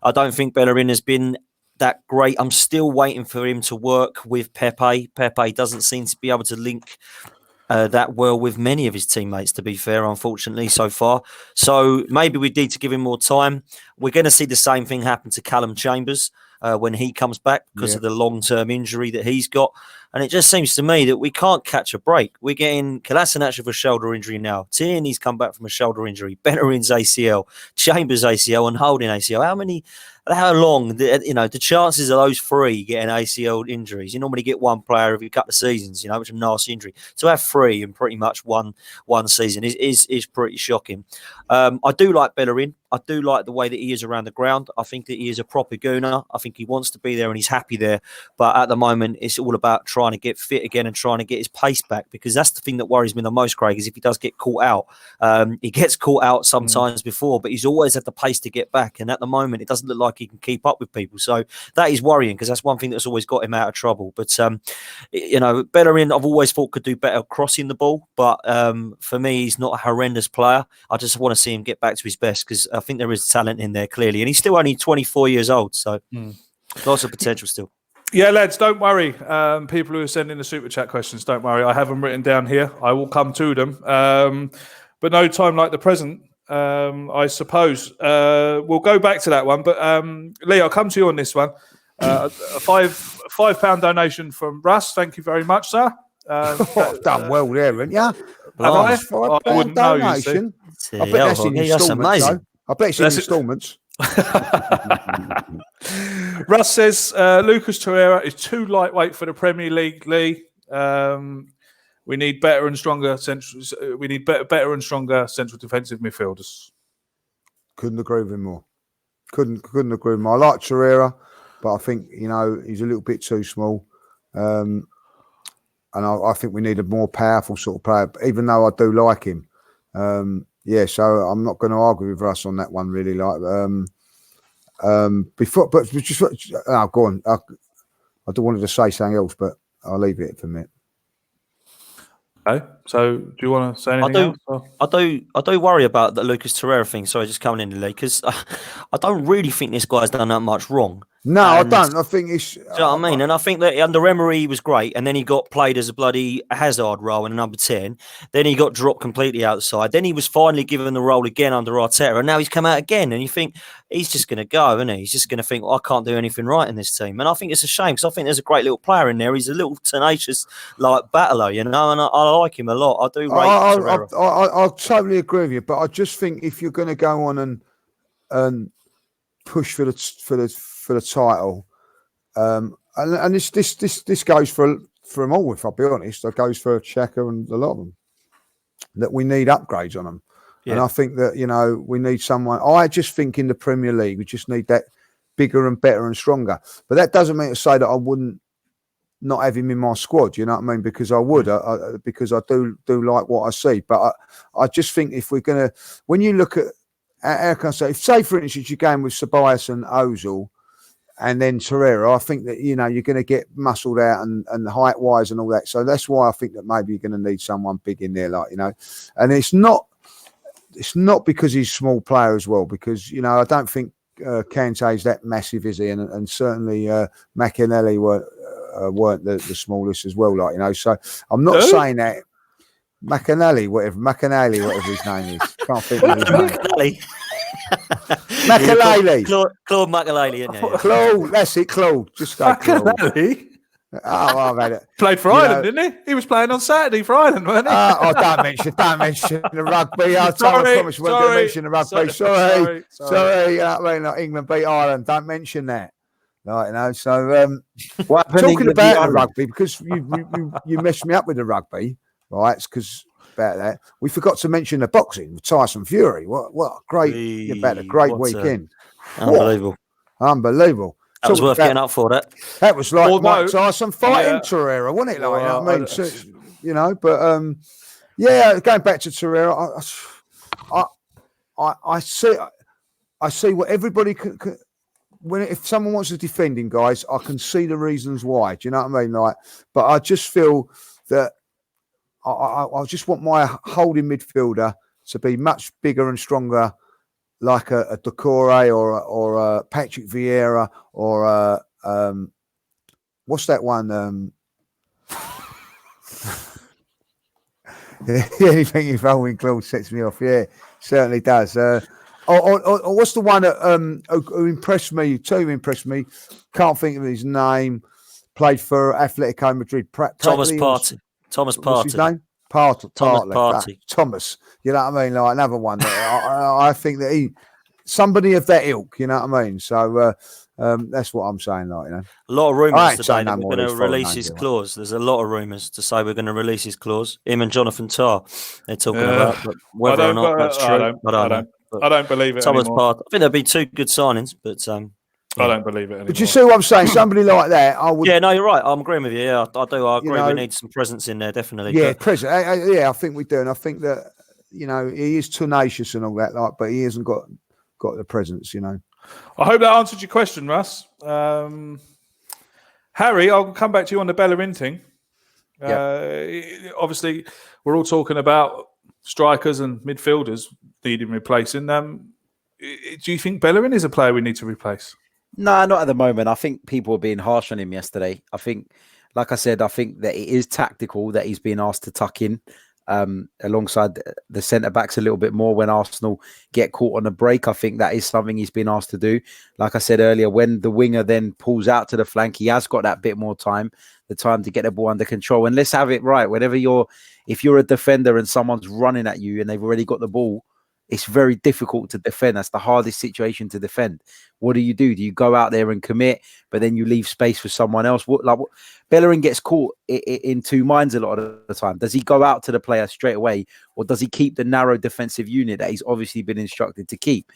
I don't think Bellerin has been that great. I'm still waiting for him to work with Pepe. Pepe doesn't seem to be able to link that well with many of his teammates, to be fair, unfortunately, so far. So maybe we need to give him more time. We're going to see the same thing happen to Callum Chambers when he comes back because of the long-term injury that he's got. And it just seems to me that we can't catch a break. We're getting Kolasinac with a shoulder injury now. Tierney's come back from a shoulder injury. Bellerin's ACL. Chambers ACL and Holding ACL. How long? The chances of those three getting ACL injuries, you normally get one player every couple of seasons, which is a nasty injury. To have three in pretty much one season is pretty shocking. I do like Bellerin. I do like the way that he is around the ground. I think that he is a proper gooner. I think he wants to be there and he's happy there. But at the moment, it's all about trying to get fit again and trying to get his pace back, because that's the thing that worries me the most, Craig, is if he does get caught out. He gets caught out sometimes before, but he's always had the pace to get back. And at the moment, it doesn't look like he can keep up with people. So that is worrying, because that's one thing that's always got him out of trouble. But, Bellerin, I've always thought could do better crossing the ball. But for me, he's not a horrendous player. I just want to see him get back to his best, because I think there is talent in there, clearly. And he's still only 24 years old. So lots of potential still. Yeah, lads, don't worry. People who are sending the super chat questions, don't worry. I have them written down here. I will come to them. But no time like the present, I suppose. We'll go back to that one. But Lee, I'll come to you on this one. A £5 donation from Russ. Thank you very much, sir. Done well there, haven't you? I wouldn't know, you see. I bet that's in installments. I bet it's in installments. Russ says Lucas Torreira is too lightweight for the Premier League, Lee. We need better and stronger central. We need better and stronger central defensive midfielders. Couldn't agree with him more. Couldn't agree with him more. I like Torreira, but I think he's a little bit too small. And I think we need a more powerful sort of player. Even though I do like him. So I'm not going to argue with Russ on that one, really. Go on. I don't want to say something else, but I'll leave it for a minute. Okay. So, do you want to say anything else? Or? I do worry about the Lucas Torreira thing. Sorry, just coming in, Lee, because I don't really think this guy's done that much wrong. No, I don't. I think it's... Do you know what I mean? And I think that under Emery he was great, and then he got played as a bloody Hazard role in a number 10. Then he got dropped completely outside. Then he was finally given the role again under Arteta, and now he's come out again. And you think he's just going to go, isn't he? He's just going to think, I can't do anything right in this team. And I think it's a shame, because I think there's a great little player in there. He's a little tenacious, battler, and I like him a lot. I do rate Torreira. I totally agree with you, but I just think if you're going to go on and push for the title, and this goes for them all. If I'll be honest, it goes for Xhaka and a lot of them. That we need upgrades on them, and I think that we need someone. I just think in the Premier League we just need that bigger and better and stronger. But that doesn't mean to say that I wouldn't not have him in my squad. You know what I mean? Because I would, because I do like what I see. But I just think if we're gonna, when you look at how can I say for instance you're going with Ceballos and Ozil. And then Torreira, I think that, you're going to get muscled out and height-wise and all that. So that's why I think that maybe you're going to need someone big in there, And it's not because he's a small player as well, because, I don't think Kante is that massive, is he? And certainly McAnally weren't the smallest as well, So I'm not saying that. McAnally, whatever his name is. Can't think of his name. McAnally. Makalele. Claude Makalele, isn't it? Yeah. Claude, that's it, Claude. Just go Claude. McAnally Oh, I've had it. played for Ireland, didn't he? He was playing on Saturday for Ireland, wasn't he? Oh, don't mention the rugby. I promise we won't mention the rugby. Sorry. You know what I mean? Like England beat Ireland. Don't mention that. Like, you know, so What happened talking England about beat the Ireland? rugby, because you messed me up with the rugby, right? It's because about that. We forgot to mention the boxing with Tyson Fury. What a great weekend. Unbelievable. Unbelievable. That was worth getting up for, that. That was like Although- Mike Tyson fighting Torreira, wasn't it? Like, you know what I mean? So, you know, but going back to Torreira, I see what everybody can if someone wants to defend him, guys, I can see the reasons why. Do you know what I mean? Like, but I just feel that I just want my holding midfielder to be much bigger and stronger, like a Decore or a Patrick Vieira or what's that one? Anything involving Claude sets me off. Yeah, certainly does. Or what's the one that who impressed me? Two impressed me. Can't think of his name. Played for Atletico Madrid. Thomas Partey. Thomas Partey. What's his name? Partey. Thomas. You know what I mean? Like another one. I think that somebody of that ilk. You know what I mean? So that's what I'm saying. Like, you know, A lot of rumours today no that we're going to release his clause. There's a lot of rumours to say we're going to release his clause. Him and Jonathan Tarr, they're talking about, but whether or not that's true, I don't believe it Thomas anymore. Partey. I think there'd be two good signings, but I don't believe it anymore. but you see what I'm saying? Somebody like that, I would. yeah, no, you're right. I'm agreeing with you. Yeah, I do. I agree. know, we need some presence in there, definitely. Yeah, But present. I think we do, and I think that he is tenacious and all that, like, but he hasn't got the presence. You know. I hope that answered your question, Russ. Harry, I'll come back to you on the Bellerin thing. Obviously, we're all talking about strikers and midfielders needing replacing. Do you think Bellerin is a player we need to replace? No, not at the moment. I think people were being harsh on him yesterday. I think, like I said, I think that it is tactical that he's being asked to tuck in alongside the centre-backs a little bit more when Arsenal get caught on a break. I think that is something he's been asked to do. Like I said earlier, when the winger then pulls out to the flank, he has got that bit more time, the time to get the ball under control. And let's have it right. If you're a defender and someone's running at you and they've already got the ball, it's very difficult to defend. That's the hardest situation to defend. What do? Do you go out there and commit, but then you leave space for someone else? Bellerin gets caught in two minds a lot of the time. Does he go out to the player straight away, or does he keep the narrow defensive unit that he's obviously been instructed to keep?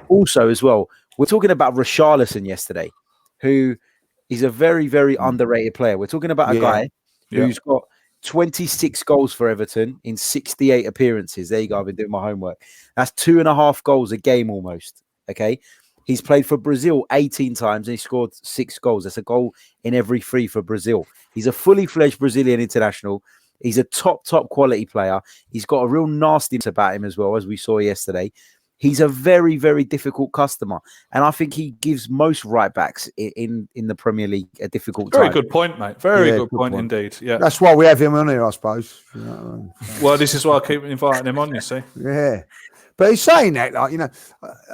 Also, as well, we're talking about Richarlison yesterday, who is a very, very underrated player. We're talking about a guy who's got 26 goals for Everton in 68 appearances. There you go. I've been doing my homework. That's 2.5 goals a game almost. Okay. He's played for Brazil 18 times and he scored 6 goals. That's a goal in every 3 for Brazil. He's a fully fledged Brazilian international. He's a top quality player. He's got a real nastiness about him as well, as we saw yesterday. He's a very, very difficult customer. And I think he gives most right backs in the Premier League a difficult time. Very good point, mate. Very good point indeed. Yeah. That's why we have him on here, I suppose. You know what I mean? Well, this is why I keep inviting him on, you see. Yeah. But he's saying that, like, you know,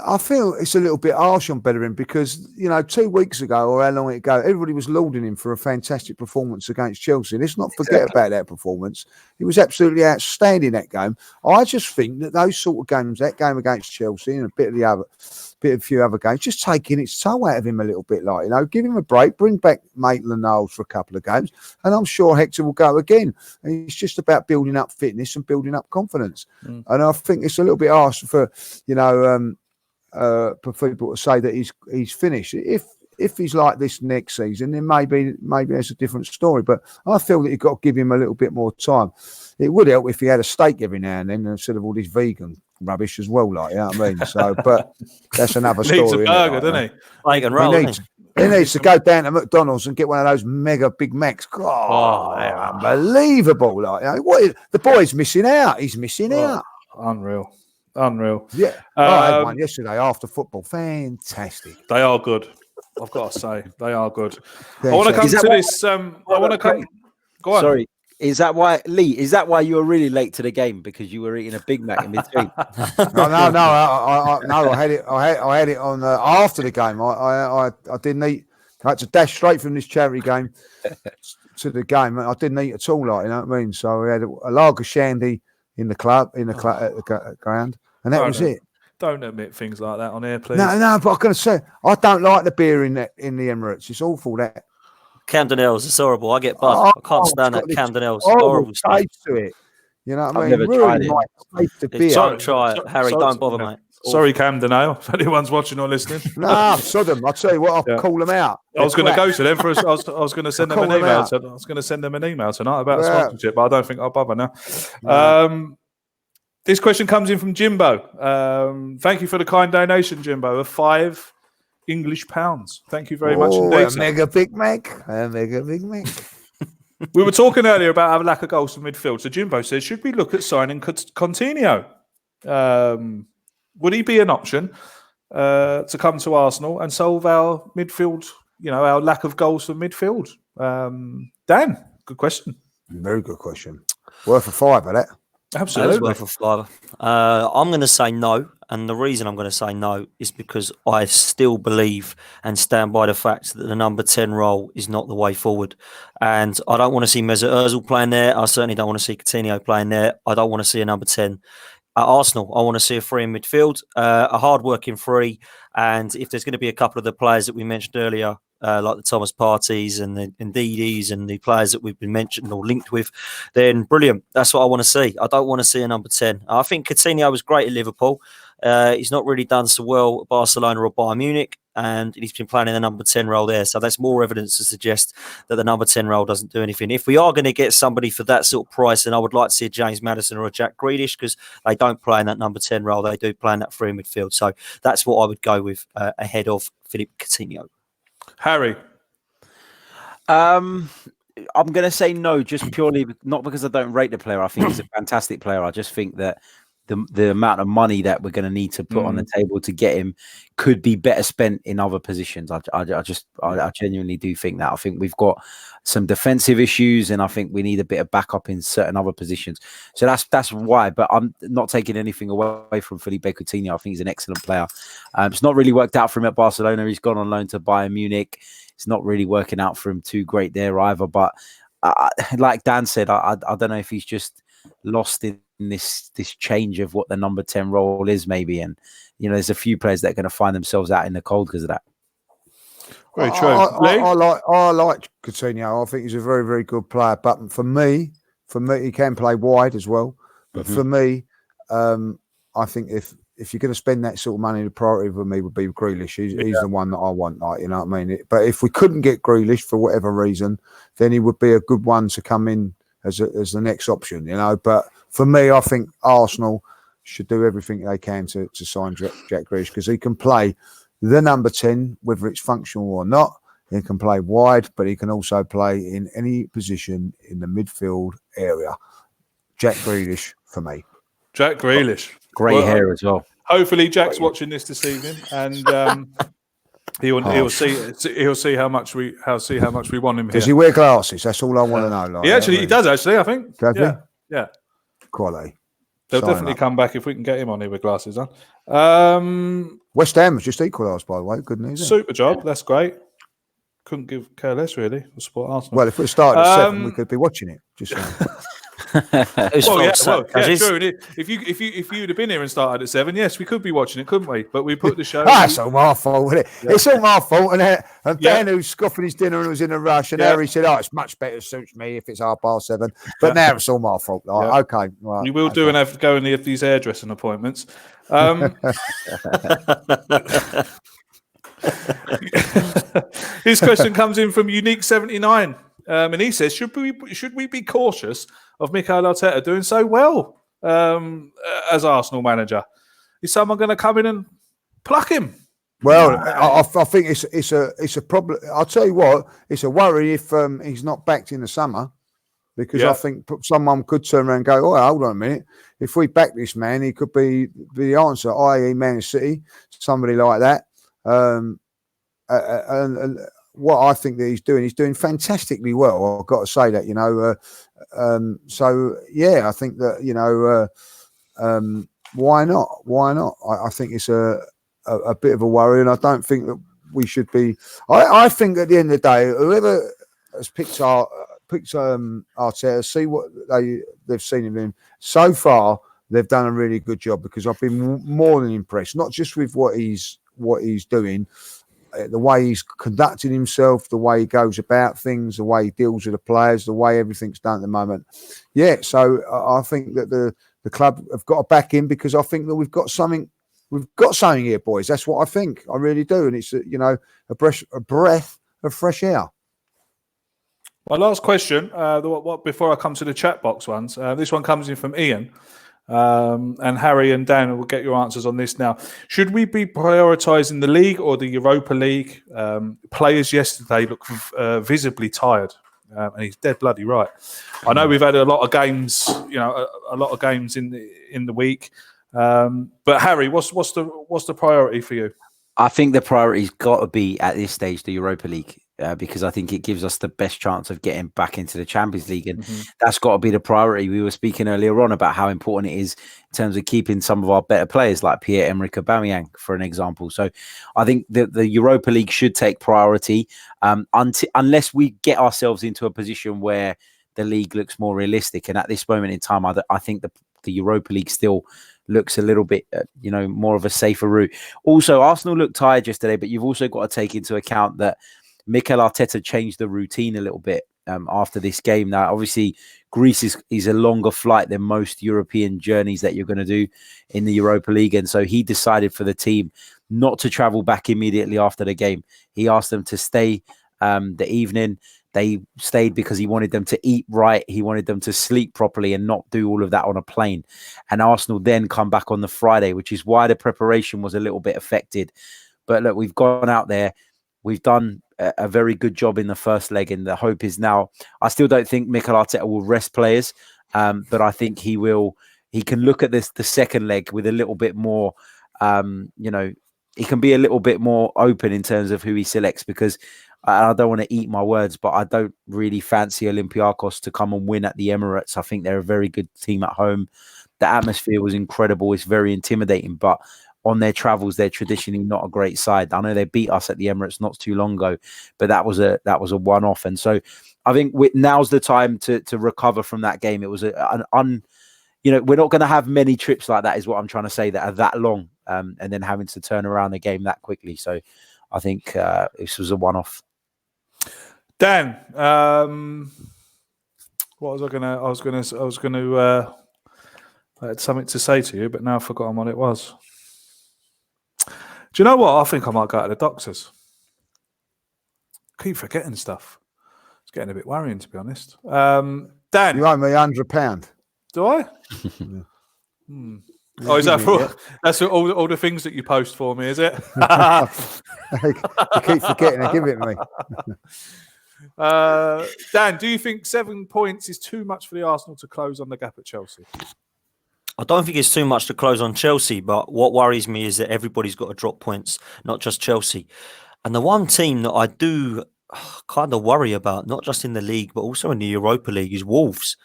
I feel it's a little bit harsh on Bellerin because, you know, 2 weeks ago or how long ago, everybody was lauding him for a fantastic performance against Chelsea. Let's not forget about that performance. He was absolutely outstanding that game. I just think that those sort of games, that game against Chelsea and a few other games, just taking its toll out of him a little bit, like, you know, give him a break, bring back Maitland-Niles for a couple of games, and I'm sure Hector will go again. And it's just about building up fitness and building up confidence. And I think it's a little bit harsh for, you know, for people to say that he's finished. If he's like this next season, then maybe it's a different story. But I feel that you've got to give him a little bit more time. It would help if he had a steak every now and then instead of all this vegan rubbish as well, like, you know what I mean? So, but that's another story. Needs a burger, doesn't he? Like and roll, he needs to go down to McDonald's and get one of those mega Big Macs. God, they're unbelievable! Like, you know, the boy's missing out. He's missing out. Unreal. Yeah, I had one yesterday after football. Fantastic. They are good. I've got to say, they are good. I want to come to this. I want to come. Go on. Sorry. Is that why, Lee? Is that why you were really late to the game because you were eating a Big Mac in between? No. I had it. I had it on after the game. I didn't eat. I had to dash straight from this charity game to the game. I didn't eat at all. Like, you know what I mean? So we had a lager shandy in the club at the ground, and that was it. Don't admit things like that on air, please. No. But I'm going to say I don't like the beer in the Emirates. It's awful. That Camden Ales, it's horrible. I get buzzed. I can't stand that Camden Ales. Horrible stuff. taste to it. You know what I mean? I've never tried it. Like taste the beer. Don't try it, Harry. Don't bother, mate. Sorry, Camden Ale, if anyone's watching or listening. No, Sodom. I'll tell you what, I'll call them out. I was going to go to them I was going to send them an email. I was going to send them an email tonight about a sponsorship, but I don't think I'll bother now. No. This question comes in from Jimbo. Thank you for the kind donation, Jimbo, of £5 English. Thank you very much indeed. A mega Big Mac. We were talking earlier about our lack of goals from midfield. So Jimbo says, should we look at signing Coutinho? Would he be an option to come to Arsenal and solve our midfield, our lack of goals from midfield? Dan, good question. Very good question. Worth a fiver, that. Absolutely. Worth a fiver. I'm going to say no. And the reason I'm going to say no is because I still believe and stand by the fact that the number 10 role is not the way forward. And I don't want to see Mesut Ozil playing there. I certainly don't want to see Coutinho playing there. I don't want to see a number 10 at Arsenal. I want to see a free in midfield, a hard-working free. And if there's going to be a couple of the players that we mentioned earlier, like the Thomas Parties and the Ndidis and the players that we've been mentioned or linked with, then brilliant. That's what I want to see. I don't want to see a number 10. I think Coutinho was great at Liverpool. He's not really done so well at Barcelona or Bayern Munich, and he's been playing in the number 10 role there. So that's more evidence to suggest that the number 10 role doesn't do anything. If we are going to get somebody for that sort of price, then I would like to see a James Maddison or a Jack Grealish, because they don't play in that number 10 role. They do play in that free midfield. So that's what I would go with ahead of Philippe Coutinho. Harry? I'm going to say no, just purely not because I don't rate the player. I think he's a fantastic player. I just think that the amount of money that we're going to need to put on the table to get him could be better spent in other positions. I genuinely do think that. I think we've got some defensive issues, and I think we need a bit of backup in certain other positions. So that's why. But I'm not taking anything away from Philippe Coutinho. I think he's an excellent player. It's not really worked out for him at Barcelona. He's gone on loan to Bayern Munich. It's not really working out for him too great there either. But like Dan said, I don't know if he's just lost in this change of what the number 10 role is, maybe. And there's a few players that are going to find themselves out in the cold because of that. Very true. I like Coutinho. I think he's a very, very good player. But for me, he can play wide as well. But for me, I think if you're going to spend that sort of money, the priority for me would be Grealish. He's the one that I want. Like, you know what I mean? But if we couldn't get Grealish for whatever reason, then he would be a good one to come in as the next option. But for me, I think Arsenal should do everything they can to sign Jack Grealish, because he can play the number 10, whether it's functional or not. He can play wide, but he can also play in any position in the midfield area. Jack Grealish for me. Jack Grealish. Grey hair as well. Hopefully Jack's watching this evening, and he'll see how much we want him here. Does he wear glasses? That's all I want to know. Like, he does actually, I think. Yeah. Quality. They'll definitely come back if we can get him on here with glasses on. West Ham was just equalised, by the way. Good news. Super job. That's great. Couldn't give care less, really. We'll support Arsenal. Well, if we started at 7, we could be watching it. Just saying. True. If you'd have been here and started at 7, yes, we could be watching it, couldn't we? But we put the show. That's all my fault, isn't it? Yeah. It's all my fault. And Dan, who's scoffing his dinner and was in a rush, and Harry said, "Oh, it's much better suits me if it's 7:30." But now it's all my fault. Like, okay, right, you will do and have to go and have these hairdressing appointments. His question comes in from Unique79. And he says, should we be cautious of Mikel Arteta doing so well as Arsenal manager? Is someone going to come in and pluck him? Well, I think it's a problem. I'll tell you what, it's a worry if he's not backed in the summer, because I think someone could turn around and go, "Oh, hold on a minute. If we back this man, he could be the answer." I.e., Man City, somebody like that. And what I think that he's doing fantastically well. I've got to say that, so yeah, I think that why not? Why not? I think it's a bit of a worry, and I don't think that we should be. I think at the end of the day, whoever has picked Arteta, see what they've seen him in so far. They've done a really good job, because I've been more than impressed, not just with what he's doing, the way he's conducting himself, the way he goes about things, the way he deals with the players, the way everything's done at the moment. Yeah, so I think that the club have got to back him, because I think that we've got something here, boys. That's what I think. I really do, and it's a breath of fresh air. My last question, before I come to the chat box ones, this one comes in from Ian. And Harry and Dan will get your answers on this now. Should we be prioritising the league or the Europa League? Players yesterday look visibly tired, and he's dead bloody right. I know we've had a lot of games, a lot of games in the week. But Harry, what's the priority for you? I think the priority's got to be at this stage the Europa League. Because I think it gives us the best chance of getting back into the Champions League. And that's got to be the priority. We were speaking earlier on about how important it is in terms of keeping some of our better players like Pierre-Emerick Aubameyang, for an example. So I think that the Europa League should take priority unless we get ourselves into a position where the league looks more realistic. And at this moment in time, I think the Europa League still looks a little bit, more of a safer route. Also, Arsenal looked tired yesterday, but you've also got to take into account that Mikel Arteta changed the routine a little bit after this game. Now, obviously, Greece is a longer flight than most European journeys that you're going to do in the Europa League. And so he decided for the team not to travel back immediately after the game. He asked them to stay the evening. They stayed because he wanted them to eat right. He wanted them to sleep properly and not do all of that on a plane. And Arsenal then come back on the Friday, which is why the preparation was a little bit affected. But look, we've gone out there. We've done a very good job in the first leg, and the hope is now. I still don't think Mikel Arteta will rest players, but I think he will. He can look at the second leg with a little bit more. He can be a little bit more open in terms of who he selects, because I don't want to eat my words, but I don't really fancy Olympiacos to come and win at the Emirates. I think they're a very good team at home. The atmosphere was incredible. It's very intimidating, but on their travels, they're traditionally not a great side. I know they beat us at the Emirates not too long ago, but that was a one-off. And so I think now's the time to recover from that game. It was we're not going to have many trips like that, is what I'm trying to say, that are that long, and then having to turn around a game that quickly. So I think this was a one-off. Dan, what was I going to? I had something to say to you, but now I've forgotten what it was. Do you know what? I think I might go to the doctors. Keep forgetting stuff. It's getting a bit worrying, to be honest. Dan, you owe me £100. Do I? Oh, is that for? That's for all the things that you post for me, is it? You keep forgetting to give it to me. Dan, do you think 7 points is too much for the Arsenal to close on the gap at Chelsea? I don't think it's too much to close on Chelsea, but what worries me is that everybody's got to drop points, not just Chelsea. And the one team that I do kind of worry about, not just in the league, but also in the Europa League, is Wolves.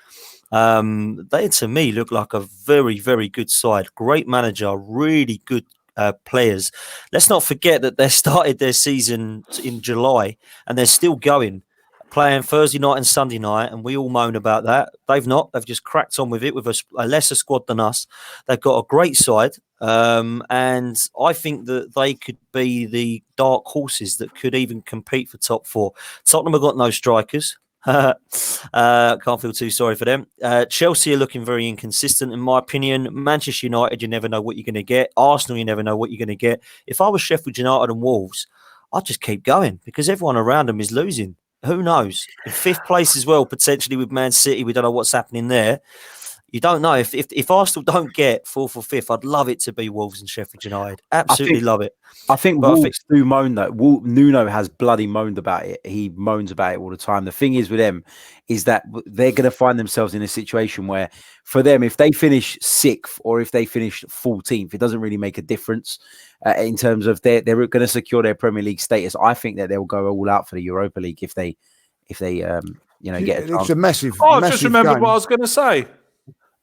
They, to me, look like a very, very good side. Great manager, really good players. Let's not forget that they started their season in July and they're still going. Playing Thursday night and Sunday night, and we all moan about that. They've not. They've just cracked on with it with a lesser squad than us. They've got a great side, and I think that they could be the dark horses that could even compete for top four. Tottenham have got no strikers. Can't feel too sorry for them. Chelsea are looking very inconsistent, in my opinion. Manchester United, you never know what you're going to get. Arsenal, you never know what you're going to get. If I was Sheffield United and Wolves, I'd just keep going because everyone around them is losing. Who knows? In fifth place as well, potentially with Man City. We don't know what's happening there. you don't know if Arsenal don't get fourth or fifth. I'd love it to be Wolves and Sheffield United. Absolutely love it. I think But I Wolves do moan that. Nuno has bloody moaned about it. He moans about it all the time. The thing is with them is that they're going to find themselves in a situation where, for them, if they finish 6th or if they finish 14th, it doesn't really make a difference in terms of they're going to secure their Premier League status. I think that they'll go all out for the Europa League if they get a chance. It's a massive. Oh, I massive just remembered game. what I was going to say.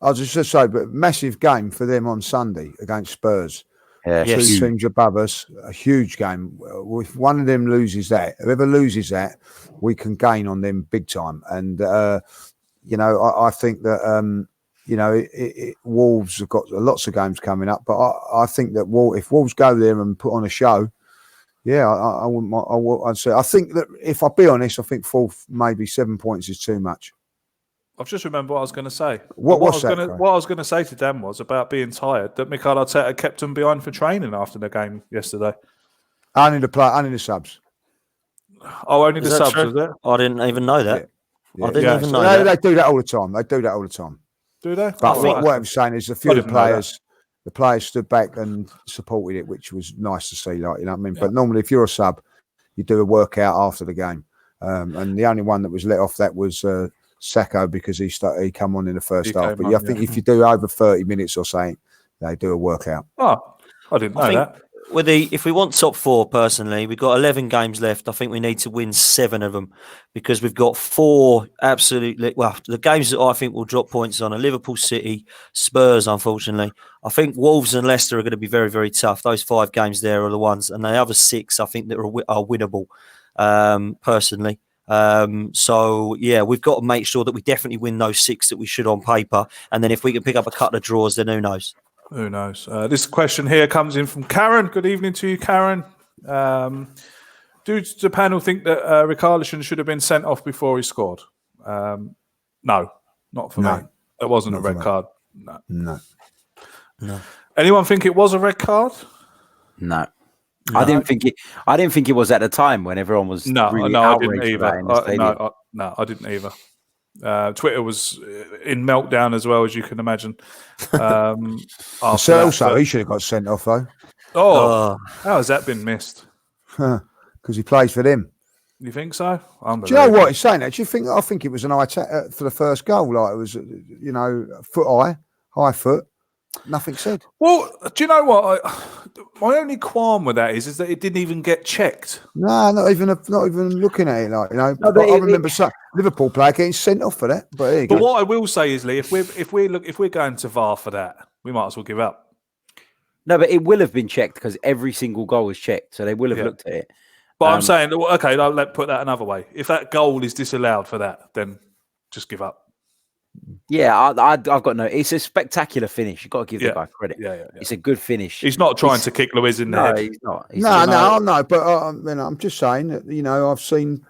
I was just to say, but massive game for them on Sunday against Spurs. Yeah, Yes. Two teams above us, a huge game. If one of them loses that, whoever loses that, we can gain on them big time. And I think that Wolves have got lots of games coming up, but I think that if Wolves go there and put on a show, yeah, I wouldn't. I'd say. I think that if I be honest, I think fourth, maybe 7 points is too much. I've just remembered what I was going to say. What I was going to say to Dan was about being tired, that Mikel Arteta kept them behind for training after the game yesterday. Only the subs. Oh, only the Is that subs, true? was it? I didn't even know that. Yeah. I didn't Yeah. even So know that. they do that all the time. Do they? But Oh, what right. I'm saying is a few I of the didn't know that. players stood back and supported it, which was nice to see. Like, you know what I mean? But normally, if you're a sub, you do a workout after the game. And the only one that was let off that was Sacco, because he come on in the first half. But I think if you do over 30 minutes or something, they do a workout. Oh, I didn't know that. If we want top 4, personally, we've got 11 games left. I think we need to win 7 of them, because we've got 4 absolutely. Well, the games that I think will drop points on are Liverpool, City, Spurs. Unfortunately, I think Wolves and Leicester are going to be very, very tough. Those 5 games there are the ones, and the other 6 I think that are winnable. Personally. So yeah, we've got to make sure that we definitely win those 6 that we should on paper, and then if we can pick up a couple of draws, then who knows? Who knows? This question here comes in from Karen. Good evening to you, Karen. Do the panel think that Richarlison should have been sent off before he scored? No, not for No. me. That wasn't Not a for red me. card. No. Anyone think it was a red card? No. I didn't think it was at the time when everyone was really I didn't outraged about it in the either. stadium. I didn't either. Twitter was in meltdown as well, as you can imagine. So also, he should have got sent off though, how has that been missed? because he plays for them. You think so? Do you know what he's saying? That? Do you think? I think it was an eye for the first goal. Like it was, foot high foot. Nothing said. Well, do you know what? My only qualm with that is that it didn't even get checked. No, not even looking at it. Like No, but I remember some Liverpool player getting sent off for that. But there you But go. what I will say is, Lee, if we're going to VAR for that, we might as well give up. No, but it will have been checked because every single goal was checked, so they will have looked at it. But I'm saying, okay, let's put that another way. If that goal is disallowed for that, then just give up. Yeah, I've got no. It's a spectacular finish. You've got to give the guy credit. Yeah. It's a good finish. He's not trying to kick Luiz in the No, head. he's not. No. But I'm just saying that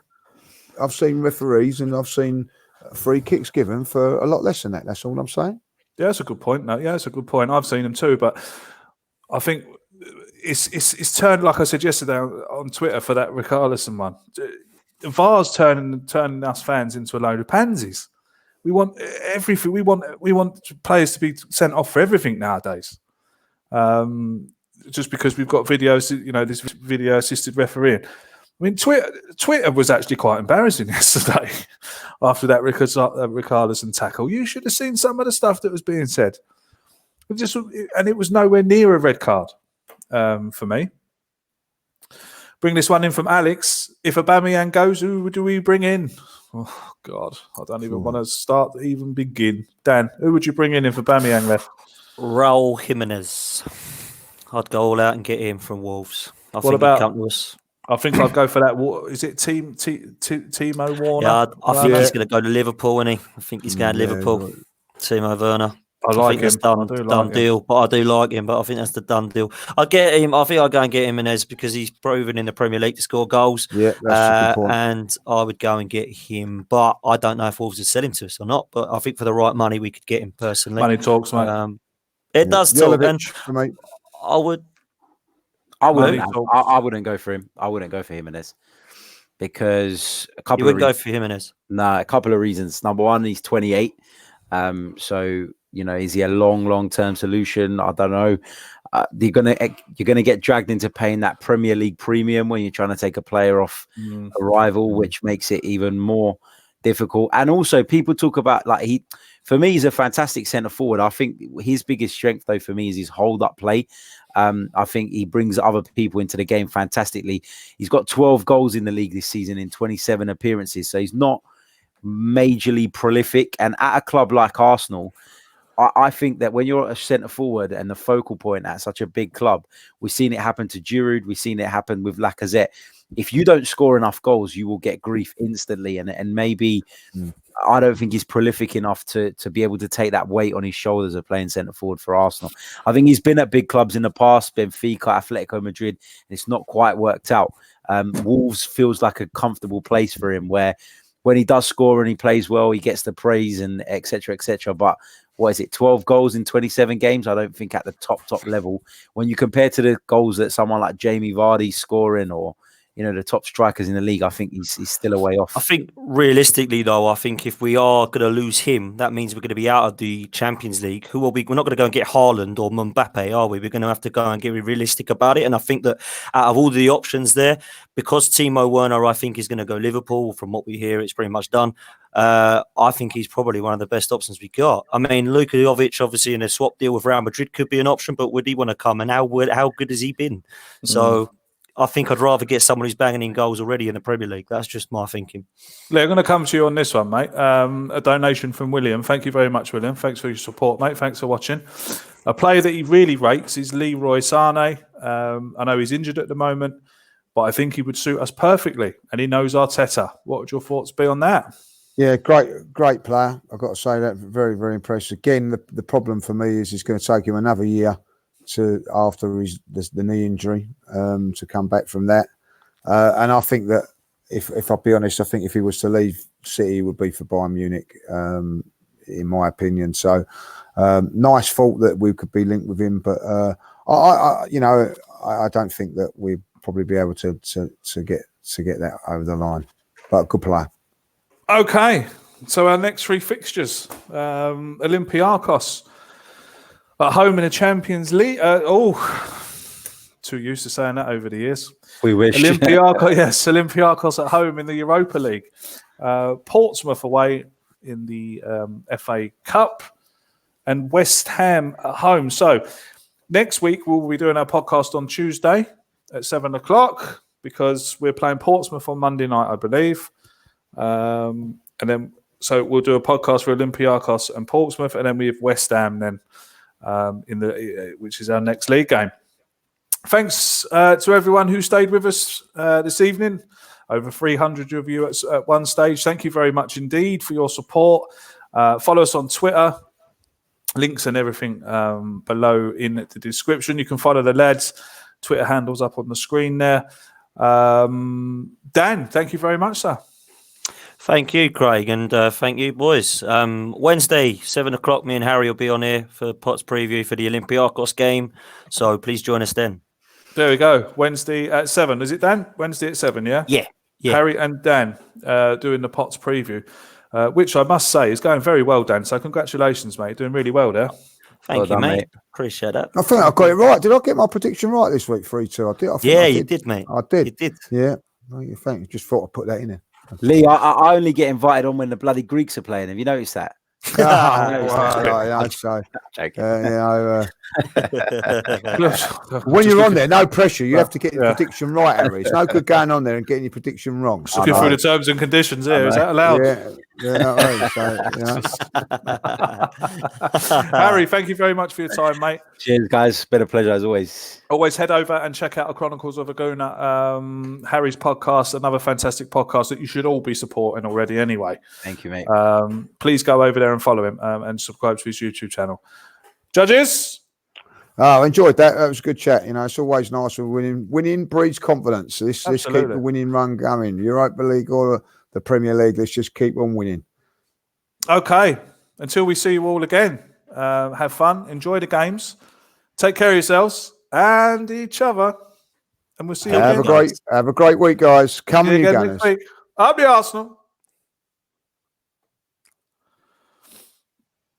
I've seen referees and I've seen free kicks given for a lot less than that. That's all I'm saying. Yeah, that's a good point. No, yeah, that's a good point. I've seen them too, but I think it's turned, like I said yesterday on Twitter, for that Richarlison one. VAR's turning us fans into a load of pansies. We want everything. We want players to be sent off for everything nowadays. Just because we've got videos, this video assisted refereeing. I mean, Twitter was actually quite embarrassing yesterday after that Richarlison tackle. You should have seen some of the stuff that was being said. And it was nowhere near a red card for me. Bring this one in from Alex. If Aubameyang goes, who do we bring in? Oh, God, I don't even want to start to even begin. Dan, who would you bring in if Aubameyang left? Raul Jimenez. I'd go all out and get him from Wolves. I think about- he'd come to us. I think I'd go for that. Is it Timo Werner? Yeah, I think he's going to go to Liverpool, isn't he? I think he's going to Liverpool. Right. Timo Werner. I like think him. that's I do like done him. deal, but I do like him. But I think that's the done deal. I get him. I think I'll go and get Jimenez because he's proven in the Premier League to score goals. Yeah, that's a good point. And I would go and get him, but I don't know if Wolves would sell him to us or not. But I think for the right money, we could get him personally. Money talks, mate. It does talk, and Jolovic, mate. I would. I wouldn't. Money talks. I wouldn't go for him. I wouldn't go for Jimenez because a You couple. wouldn't go for Jimenez. A couple of reasons. Number one, he's 28. So is he a long-term solution? I don't know. You're gonna get dragged into paying that Premier League premium when you're trying to take a player off a rival, which makes it even more difficult. And also, people talk about for me, he's a fantastic centre forward. I think his biggest strength, though, for me, is his hold-up play. I think he brings other people into the game fantastically. He's got 12 goals in the league this season in 27 appearances, so he's not majorly prolific. And at a club like Arsenal, I think that when you're a centre forward and the focal point at such a big club, we've seen it happen to Giroud, we've seen it happen with Lacazette. If you don't score enough goals, you will get grief instantly. And maybe I don't think he's prolific enough to be able to take that weight on his shoulders of playing centre forward for Arsenal. I think he's been at big clubs in the past, Benfica, Atletico Madrid, and it's not quite worked out. Wolves feels like a comfortable place for him, where when he does score and he plays well, he gets the praise and et cetera, et cetera. But what is it, 12 goals in 27 games? I don't think at the top level. When you compare to the goals that someone like Jamie Vardy's scoring, or the top strikers in the league, I think he's still a way off. I think realistically, though, I think if we are going to lose him, that means we're going to be out of the Champions League. We're not going to go and get Haaland or Mbappe, are we? We're going to have to go and get realistic about it. And I think that out of all the options there, because Timo Werner, I think, is going to go Liverpool, from what we hear, it's pretty much done. I think he's probably one of the best options we got. I mean, Luka Jovic, obviously, in a swap deal with Real Madrid could be an option, but would he want to come? And how good has he been? So I think I'd rather get someone who's banging in goals already in the Premier League. That's just my thinking. I'm going to come to you on this one, mate. A donation from William. Thank you very much, William. Thanks for your support, mate. Thanks for watching. A player that he really rates is Leroy Sané. I know he's injured at the moment, but I think he would suit us perfectly, and he knows Arteta. What would your thoughts be on that? Yeah, great player. I've got to say that, very, very impressive. Again, the problem for me is it's going to take him another year after the knee injury to come back from that. And I think that if I'll be honest, I think if he was to leave City, it would be for Bayern Munich, in my opinion. So nice thought that we could be linked with him, but I don't think that we'd probably be able to get that over the line. But good player. Okay, so our next three fixtures: Olympiacos at home in the Champions League. Too used to saying that over the years. We wish. Olympiacos at home in the Europa League. Portsmouth away in the FA Cup, and West Ham at home. So next week we'll be doing our podcast on Tuesday at 7:00 because we're playing Portsmouth on Monday night, I believe. And then so we'll do a podcast for Olympiacos and Portsmouth, and then we have West Ham then which is our next league game. Thanks to everyone who stayed with us this evening. Over 300 of you at one stage. Thank you very much indeed for your support. Follow us on Twitter. Links and everything below in the description. You can follow the lads' Twitter handles up on the screen there. Dan, thank you very much, sir. Thank you, Craig, and thank you, boys. Wednesday, 7:00, me and Harry will be on here for Potts preview for the Olympiacos game. So please join us then. There we go. Wednesday at 7. Is it Dan? Wednesday at 7, yeah? Yeah. Harry and Dan doing the Potts preview, which I must say is going very well, Dan. So congratulations, mate. Doing really well there. Thank you, mate. Appreciate that. I think I got it right. Did I get my prediction right this week, 3-2? I did. You did, mate. I did. You did. Yeah. Thank you. Just thought I'd put that in there. Lee, I only get invited on when the bloody Greeks are playing. Have you noticed that? When you're on there, no pressure. You have to get your prediction right, Harry. It's no good going on there and getting your prediction wrong. Looking through the terms and conditions here. Is that allowed? Harry, thank you very much for your time, mate. Cheers, guys. It's been a pleasure as always. Always head over and check out the Chronicles of Aguna, Harry's podcast, another fantastic podcast that you should all be supporting already anyway. Thank you, mate. Please go over there and follow him and subscribe to his YouTube channel. Judges? Oh, I enjoyed that. That was a good chat. It's always nice when winning. Winning breeds confidence. So let's keep the winning run going. Europa League or the Premier League, let's just keep on winning. Okay. Until we see you all again, have fun, enjoy the games, take care of yourselves and each other, and we'll see you again. Have a great week, guys. Come on, you Gunners. Up the Arsenal.